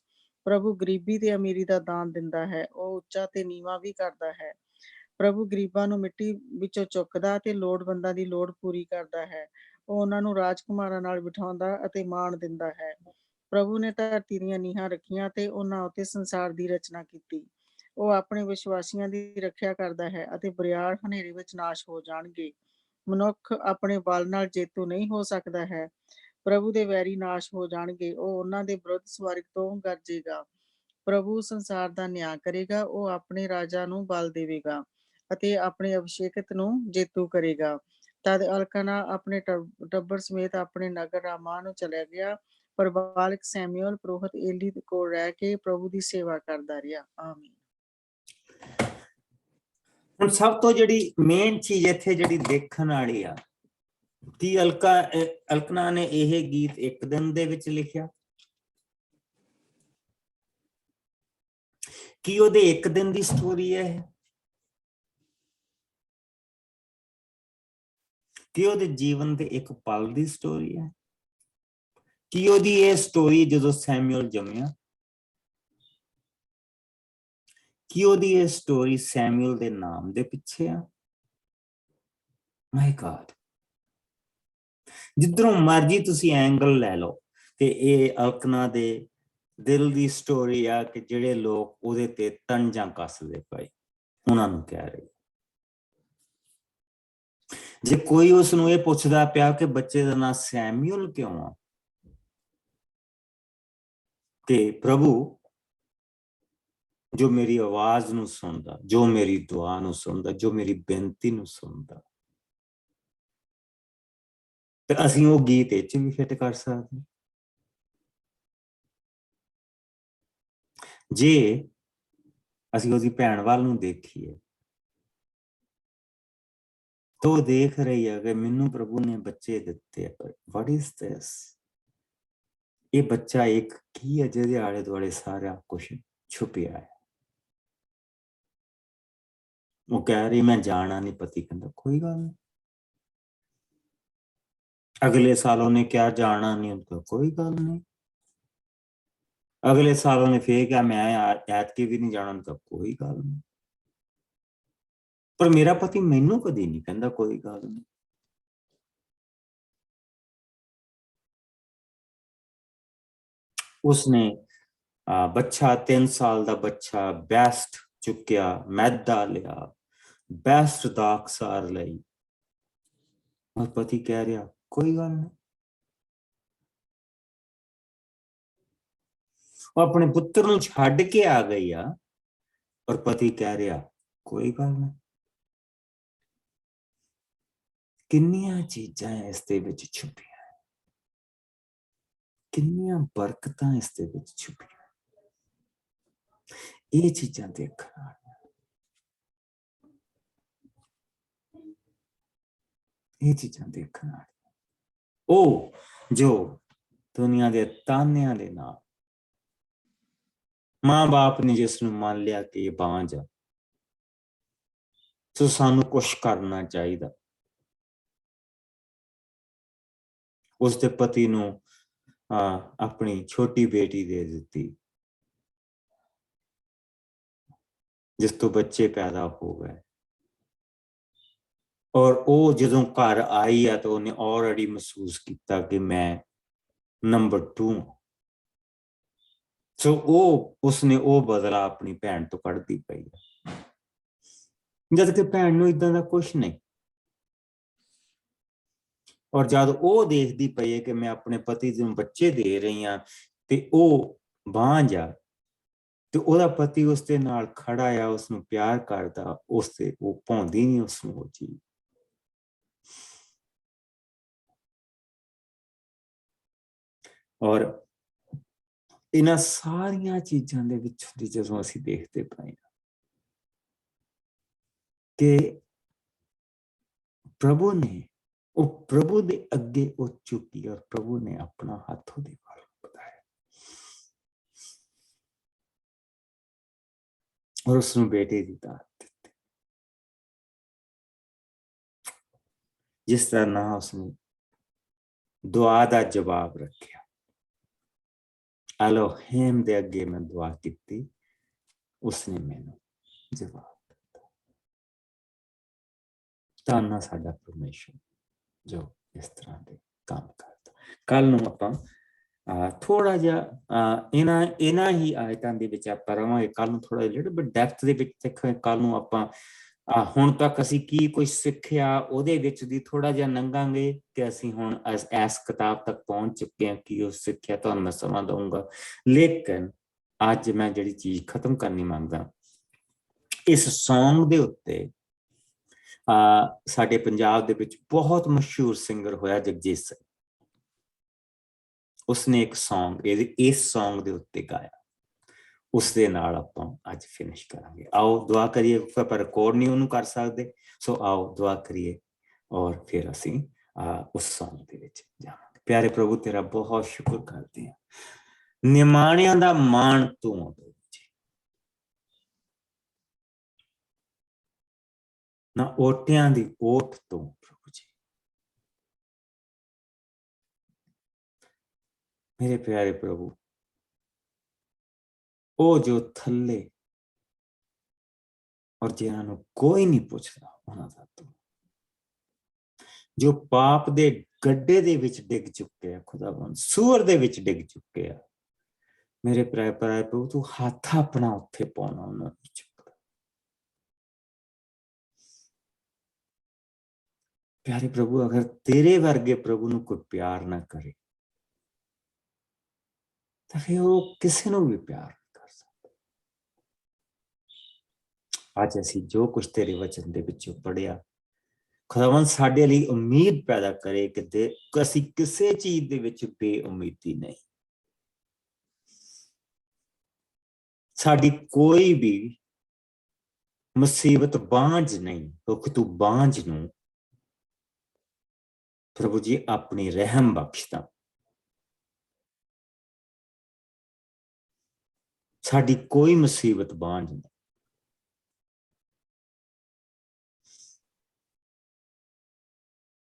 ਪ੍ਰਭੂ ਗਰੀਬੀ ਤੇ ਅਮੀਰੀ ਦਾ ਦਾਨ ਦਿੰਦਾ ਹੈ, ਉਹ ਉੱਚਾ ਤੇ ਨੀਵਾਂ ਵੀ ਕਰਦਾ ਹੈ। ਪ੍ਰਭੂ ਗਰੀਬਾਂ ਨੂੰ ਮਿੱਟੀ ਵਿੱਚੋਂ ਚੁੱਕਦਾ ਤੇ ਲੋੜਵੰਦਾਂ ਦੀ ਲੋੜ ਪੂਰੀ ਕਰਦਾ ਹੈ। ਉਹ ਉਹਨਾਂ ਨੂੰ ਰਾਜਕੁਮਾਰਾਂ ਨਾਲ ਬਿਠਾਉਂਦਾ ਅਤੇ ਮਾਣ ਦਿੰਦਾ ਹੈ। ਪ੍ਰਭੂ ਨੇ ਧਰਤੀ ਦੀਆਂ ਨੀਹਾਂ ਰੱਖੀਆਂ ਤੇ ਉਹਨਾਂ ਉੱਤੇ ਸੰਸਾਰ ਦੀ ਰਚਨਾ ਕੀਤੀ। ਉਹ ਆਪਣੇ ਵਿਸ਼ਵਾਸੀਆਂ ਦੀ ਰੱਖਿਆ ਕਰਦਾ ਹੈ ਅਤੇ ਬਰਿਆੜ ਹਨੇਰੇ ਵਿੱਚ ਨਾਸ਼ ਹੋ ਜਾਣਗੇ। ਮਨੁੱਖ ਆਪਣੇ ਬਲ ਨਾਲ ਜੇਤੂ ਨਹੀਂ ਹੋ ਸਕਦਾ ਹੈ। ਪ੍ਰਭੂ ਦੇ ਵੈਰੀ ਨਾਸ਼ ਹੋ ਜਾਣਗੇ, ਉਹ ਉਹਨਾਂ ਦੇ ਵਿਰੁੱਧ ਸਵਰਗ ਤੋਂ ਗਰਜੇਗਾ। ਪ੍ਰਭੂ ਸੰਸਾਰ ਦਾ ਨਿਆਂ ਕਰੇਗਾ, ਉਹ ਆਪਣੇ ਰਾਜਾ ਨੂੰ ਬਲ ਦੇਵੇਗਾ ਅਤੇ ਆਪਣੇ ਅਭਿਸ਼ੇਕਤ ਨੂੰ ਜੇਤੂ ਕਰੇਗਾ। ਤਦ ਅਲਕਾਨਾ ਆਪਣੇ ਟੱਬਰ ਸਮੇਤ ਆਪਣੇ ਨਗਰ ਰਾਮਾ ਨੂੰ ਚਲਿਆ ਗਿਆ, ਪਰ ਬਾਲਕ ਸੈਮੂਅਲ ਪੁਰੋਹਿਤ ਏਲੀ ਕੋਲ ਰਹਿ ਕੇ ਪ੍ਰਭੂ ਦੀ ਸੇਵਾ ਕਰਦਾ ਰਿਹਾ। ਆਮੀਨ। ਹੁਣ ਸਭ ਤੋਂ ਜਿਹੜੀ ਮੇਨ ਚੀਜ਼ ਇੱਥੇ ਜਿਹੜੀ ਦੇਖਣ ਵਾਲੀ ਆ ਕਿ ਅਲਕਨਾ ਨੇ ਇਹ ਗੀਤ ਇੱਕ ਦਿਨ ਦੇ ਵਿੱਚ ਲਿਖਿਆ ਕਿ ਉਹਦੇ ਇੱਕ ਦਿਨ ਦੀ ਸਟੋਰੀ ਹੈ ਕਿ ਉਹਦੇ ਜੀਵਨ ਦੇ ਇੱਕ ਪਲ ਦੀ ਸਟੋਰੀ ਹੈ ਕਿ ਉਹਦੀ ਇਹ ਸਟੋਰੀ ਜਦੋਂ ਸੈਮੂਅਲ ਜੰਮਿਆ ਕਿ ਉਹਦੀ ਇਹ ਸਟੋਰੀ ਸੈਮੂਅਲ ਦੇ ਨਾਮ ਦੇ ਪਿੱਛੇ ਆ। ਮਾਈ ਗॉड, ਜਿੱਧਰੋਂ ਮਰਜੀ ਤੁਸੀਂ ਐਂਗਲ ਲੈ ਲਓ ਤੇ ਇਹ ਅਲਕਨਾ ਦੇ ਦਿਲ ਦੀ ਸਟੋਰੀ ਆ ਕਿ ਜਿਹੜੇ ਲੋਕ ਉਹਦੇ ਤੇ ਤੰਜਾਂ ਕੱਸਦੇ ਪਏ ਉਹਨਾਂ ਨੂੰ ਕਹਿ ਰਹੇ। ਜੇ ਕੋਈ ਉਸ ਨੂੰ ਇਹ ਪੁੱਛਦਾ ਪਿਆ ਕਿ ਬੱਚੇ ਦਾ ਨਾਂ ਸੈਮੂਅਲ ਕਿਉਂ ਆ, ਕਿ ਪ੍ਰਭੂ ਜੋ ਮੇਰੀ ਆਵਾਜ਼ ਨੂੰ ਸੁਣਦਾ, ਜੋ ਮੇਰੀ ਦੁਆ ਨੂੰ ਸੁਣਦਾ, ਜੋ ਮੇਰੀ ਬੇਨਤੀ ਨੂੰ ਸੁਣਦਾ, ਤੇ ਅਸੀਂ ਉਹ ਗੀਤ ਇਹ 'ਚ ਵੀ ਫਿੱਟ ਕਰ ਸਕਦੇ। ਜੇ ਅਸੀਂ ਉਹਦੀ ਭੈਣ ਵੱਲ ਨੂੰ ਦੇਖੀਏ ਤਾਂ ਉਹ ਦੇਖ ਰਹੀ ਹੈ ਕਿ ਮੈਨੂੰ ਪ੍ਰਭੂ ਨੇ ਬੱਚੇ ਦਿੱਤੇ ਆ, ਪਰ ਵਾਟ ਇਜ਼ ਦਿਸ? ਇਹ ਬੱਚਾ ਇੱਕ ਕੀ ਹੈ ਜਿਹਦੇ ਆਲੇ ਦੁਆਲੇ ਸਾਰਾ ਕੁਝ ਛੁਪਿਆ ਹੈ। ਉਹ ਕਹਿ ਰਹੀ ਮੈਂ ਜਾਣਾ ਨਹੀਂ, ਪਤੀ ਕਹਿੰਦਾ ਕੋਈ ਗੱਲ ਨਹੀਂ। ਅਗਲੇ ਸਾਲ ਉਹਨੇ ਕਿਹਾ ਜਾਣਾ ਨਹੀਂ, ਉਨਕਾ ਕੋਈ ਗੱਲ ਨਹੀਂ। ਅਗਲੇ ਸਾਲ ਉਹਨੇ ਫੇਰ ਕਿਹਾ ਮੈਂ ਐਤਕੀ ਵੀ ਨਹੀਂ ਜਾਣਾ, ਉਨਕਾ ਕੋਈ ਗੱਲ ਨਹੀਂ। ਪਰ ਮੇਰਾ ਪਤੀ ਮੈਨੂੰ ਕਦੀ ਨਹੀਂ ਕਹਿੰਦਾ ਕੋਈ ਗੱਲ ਨਹੀਂ। ਉਸਨੇ ਬੱਚਾ 3 ਸਾਲ ਦਾ ਬੱਚਾ ਬੈਸਟ ਚੁੱਕਿਆ, ਮੈਦਾ ਲਿਆ, ਬੈਸਟ ਦਾਖਸਾਰ ਲਈ, ਔਰ ਪਤੀ ਕਹਿ ਰਿਹਾ ਕੋਈ ਗੱਲ ਨਹੀਂ। ਉਹ ਆਪਣੇ ਪੁੱਤਰ ਨੂੰ ਛੱਡ ਕੇ ਆ ਗਈ ਆ, ਔਰ ਪਤੀ ਕਹਿ ਰਿਹਾ ਕੋਈ ਗੱਲ ਨਹੀਂ। ਕਿੰਨੀਆਂ ਚੀਜ਼ਾਂ ਇਸ ਦੇ ਵਿੱਚ ਛੁਪੀਆਂ, ਕਿੰਨੀਆਂ ਬਰਕਤਾਂ ਇਸ ਦੇ ਵਿੱਚ ਛੁਪੀਆਂ। ਇਹ ਚੀਜ਼ਾਂ ਦੇਖਣ ਵਾਲੀਆਂ, ਇਹ ਚੀਜ਼ਾਂ ਦੇਖਣ ਵਾਲੀਆਂ। ਉਹ ਜੋ ਦੁਨੀਆ ਦੇ ਤਾਨਿਆਂ ਦੇ ਨਾਲ ਮਾਂ ਬਾਪ ਨੇ ਜਿਸ ਨੂੰ ਮੰਨ ਲਿਆ ਕਿ ਇਹ ਬਾਂਝ ਆ, ਸੋ ਸਾਨੂੰ ਕੁਛ ਕਰਨਾ ਚਾਹੀਦਾ। ਉਸਦੇ ਪਤੀ ਨੂੰ ਆਪਣੀ ਛੋਟੀ ਬੇਟੀ ਦੇ ਦਿੱਤੀ, ਜਿਸ ਤੋਂ ਬੱਚੇ ਪੈਦਾ ਹੋ ਗਏ। ਔਰ ਉਹ ਜਦੋਂ ਘਰ ਆਈ ਆ ਤਾਂ ਉਹਨੇ ਆਲਰੇਡੀ ਮਹਿਸੂਸ ਕੀਤਾ ਕਿ ਮੈਂ ਨੰਬਰ 2। ਸੋ ਉਸਨੇ ਉਹ ਬਦਲਾ ਆਪਣੀ ਭੈਣ ਤੋਂ ਕੱਢਦੀ ਪਈ ਹੈ, ਜਦ ਕਿ ਭੈਣ ਨੂੰ ਇਦਾਂ ਦਾ ਕੁਛ ਨਹੀਂ। ਔਰ ਜਦ ਉਹ ਦੇਖਦੀ ਪਈ ਹੈ ਕਿ ਮੈਂ ਆਪਣੇ ਪਤੀ ਨੂੰ ਬੱਚੇ ਦੇ ਰਹੀ ਹਾਂ ਤੇ ਉਹ ਬਾਂਝ ਆ, ਤੇ ਉਹਦਾ ਪਤੀ ਉਸਦੇ ਨਾਲ ਖੜਾ ਆ, ਉਸਨੂੰ ਪਿਆਰ ਕਰਦਾ, ਉਸਤੇ ਉਹ ਪਾਉਂਦੀ ਨਹੀਂ ਉਸਨੂੰ ਉਹ ਚੀਜ਼। ਔਰ ਇਹਨਾਂ ਸਾਰੀਆਂ ਚੀਜ਼ਾਂ ਦੇ ਵਿੱਚ ਜਦੋਂ ਅਸੀਂ ਦੇਖਦੇ ਪਏ ਹਾਂ ਕਿ ਪ੍ਰਭੂ ਨੇ ਉਹ ਪ੍ਰਭੂ ਦੇ ਅੱਗੇ ਉਹ ਝੁਕੀ, ਔਰ ਪ੍ਰਭੂ ਨੇ ਆਪਣਾ ਹੱਥ ਉਹਦੇ ਵੱਲ ਵਧਾਇਆ, ਔਰ ਉਸਨੂੰ ਬੇਟੇ ਦੀ ਦਾਤ ਦਿੱਤੀ, ਜਿਸ ਤਰ੍ਹਾਂ ਨਾ ਉਸਨੇ ਦੁਆ ਦਾ ਜਵਾਬ ਰੱਖਿਆ। ਐਲੋਹਿਮ ਦੇ ਅੱਗੇ ਮੈਂ ਦੁਆ ਕੀਤੀ, ਉਸਨੇ ਮੈਨੂੰ ਜਵਾਬ ਦਿੱਤਾ। ਧੰਨ ਸਾਡਾ ਪਰਮੇਸ਼ਰ ਜੋ ਇਸ ਤਰ੍ਹਾਂ ਦੇ ਕੰਮ ਕਰਦਾ। ਕੱਲ ਨੂੰ ਆਪਾਂ ਥੋੜਾ ਜਿਹਾ ਇਹਨਾਂ ਹੀ ਆਇਤਾਂ ਦੇ ਵਿੱਚ ਆਪਾਂ ਰਵਾਂਗੇ। ਕੱਲ ਨੂੰ ਥੋੜਾ ਜਿਹਾ ਡੈਪਥ ਦੇ ਵਿੱਚ ਦੇਖਾਂਗੇ। ਕੱਲ ਨੂੰ ਆਪਾਂ ਹੁਣ ਤੱਕ ਅਸੀਂ ਕੀ ਕੁਝ ਸਿੱਖਿਆ ਉਹਦੇ ਵਿੱਚ ਦੀ ਥੋੜਾ ਜਿਹਾ ਲੰਘਾਂਗੇ ਕਿ ਅਸੀਂ ਹੁਣ ਇਸ ਕਿਤਾਬ ਤੱਕ ਪਹੁੰਚ ਚੁੱਕੇ ਹਾਂ, ਕੀ ਉਹ ਸਿੱਖਿਆ ਤੁਹਾਨੂੰ ਮੈਂ ਸਮਾਂ ਦਊਂਗਾ। ਲੇਕਿਨ ਅੱਜ ਮੈਂ ਜਿਹੜੀ ਚੀਜ਼ ਖਤਮ ਕਰਨੀ ਮੰਗਦਾ, ਇਸ ਸੌਂਗ ਦੇ ਉੱਤੇ ਸਾਡੇ ਪੰਜਾਬ ਦੇ ਵਿੱਚ ਬਹੁਤ ਮਸ਼ਹੂਰ ਸਿੰਗਰ ਹੋਇਆ ਜਗਜੀਤ ਸਿੰਘ, ਉਸਨੇ ਇੱਕ ਸੌਂਗ ਇਸ ਸੌਂਗ ਦੇ ਉੱਤੇ ਗਾਇਆ। ਉਸਦੇ ਨਾਲ ਆਪਾਂ ਅੱਜ ਫਿਨਿਸ਼ ਕਰਾਂਗੇ। ਆਓ ਦੁਆ ਕਰੀਏ, ਪਰ ਰਿਕਾਰਡ ਨਹੀਂ ਉਹਨੂੰ ਕਰ ਸਕਦੇ, ਸੋ ਆਓ ਦੁਆ ਕਰੀਏ ਔਰ ਫਿਰ ਅਸੀਂ ਉਸ ਸੌਂਗ ਦੇ ਵਿੱਚ ਜਾਵਾਂਗੇ। ਪਿਆਰੇ ਪ੍ਰਭੂ, ਤੇਰਾ ਬਹੁਤ ਸ਼ੁਕਰ ਕਰਦੇ ਹਾਂ। ਨਿਮਾਣਿਆਂ ਦਾ ਮਾਣ ਤੂੰ, ਨਾ ਓਟਿਆਂ ਦੀ ਓਟ ਤੋਂ ਪ੍ਰਭੂ ਜੀ। ਮੇਰੇ ਪਿਆਰੇ ਪ੍ਰਭੂ, ਉਹ ਜੋ ਥੱਲੇ ਔਰ ਜਿਨ੍ਹਾਂ ਨੂੰ ਕੋਈ ਨਹੀਂ ਪੁੱਛਦਾ ਉਹਨਾਂ ਦਾ ਤੂੰ, ਜੋ ਪਾਪ ਦੇ ਗੱਡੇ ਦੇ ਵਿੱਚ ਡਿੱਗ ਚੁੱਕੇ ਆ, ਖੁਦਾਵੰਦ ਸੂਰ ਦੇ ਵਿੱਚ ਡਿੱਗ ਚੁੱਕੇ ਆ, ਮੇਰੇ ਪਿਆਰੇ ਪ੍ਰਭੂ ਤੂੰ ਹੱਥ ਆਪਣਾ ਉੱਥੇ ਪਾਉਣਾ ਉਹਨਾਂ ਨੂੰ ਚੁੱਕਦਾ। ਪਿਆਰੇ ਪ੍ਰਭੂ, ਅਗਰ ਤੇਰੇ ਵਰਗੇ ਪ੍ਰਭੂ ਨੂੰ ਕੋਈ ਪਿਆਰ ਨਾ ਕਰੇ ਤਾਂ ਫਿਰ ਉਹ ਕਿਸੇ ਨੂੰ ਵੀ ਪਿਆਰ ਨਹੀਂ ਕਰ ਸਕਦਾ। ਅੱਜ ਅਸੀਂ ਜੋ ਕੁਝ ਤੇਰੇ ਵਚਨ ਦੇ ਵਿੱਚੋਂ ਪੜ੍ਹਿਆ, ਖੁਦਾਵੰਦ ਸਾਡੇ ਲਈ ਉਮੀਦ ਪੈਦਾ ਕਰੇ ਕਿ ਅਸੀਂ ਕਿਸੇ ਚੀਜ਼ ਦੇ ਵਿੱਚ ਬੇਉਮੀਦੀ ਨਹੀਂ। ਸਾਡੀ ਕੋਈ ਵੀ ਮੁਸੀਬਤ ਬਾਂਝ ਨਹੀਂ, ਕਿਉਂਕਿ ਤੂੰ ਬਾਂਝ ਨੂੰ ਪ੍ਰਭੂ ਜੀ ਆਪਣੀ ਰਹਿਮ ਬਖਸ਼ਦਾ। ਸਾਡੀ ਕੋਈ ਮੁਸੀਬਤ ਬਾਂਝ ਨਹੀਂ।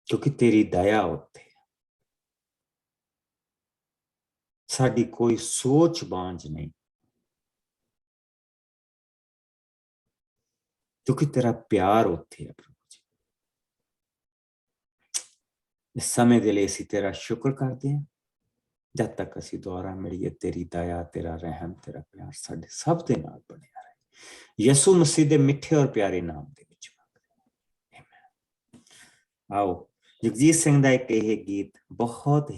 ਕਿਉਂਕਿ ਤੇਰੀ ਦਇਆ ਉੱਤੇ। ਸਾਡੀ ਕੋਈ ਸੋਚ ਬਾਂਝ ਨਹੀਂ, ਕਿਉਂਕਿ ਤੇਰਾ ਪਿਆਰ ਉੱਥੇ ਹੈ ਪ੍ਰਭੂ ਜੀ। ਇਸ ਸਮੇਂ ਦੇ ਲਈ ਅਸੀਂ ਤੇਰਾ ਸ਼ੁਕਰ ਕਰਦੇ ਹਾਂ। ਜਦ ਤੱਕ ਅਸੀਂ ਦੁਆਰਾ ਮਿਲੀਏ, ਤੇਰੀ ਦਇਆ, ਤੇਰਾ ਰਹਿਮ, ਤੇਰਾ ਪਿਆਰ ਸਾਡੇ ਸਭ ਦੇ ਨਾਲ ਬਣਿਆ ਰਹੇ। ਯਿਸੂ ਮਸੀਹ ਦੇ ਮਿੱਠੇ ਔਰ ਪਿਆਰੇ ਨਾਮ ਦੇ ਵਿੱਚ ਮੰਗਦੇ ਹਾਂ। ਆਓ ਜਗਜੀਤ ਸਿੰਘ ਦਾ ਇੱਕ ਇਹ ਗੀਤ ਬਹੁਤ ਹੀ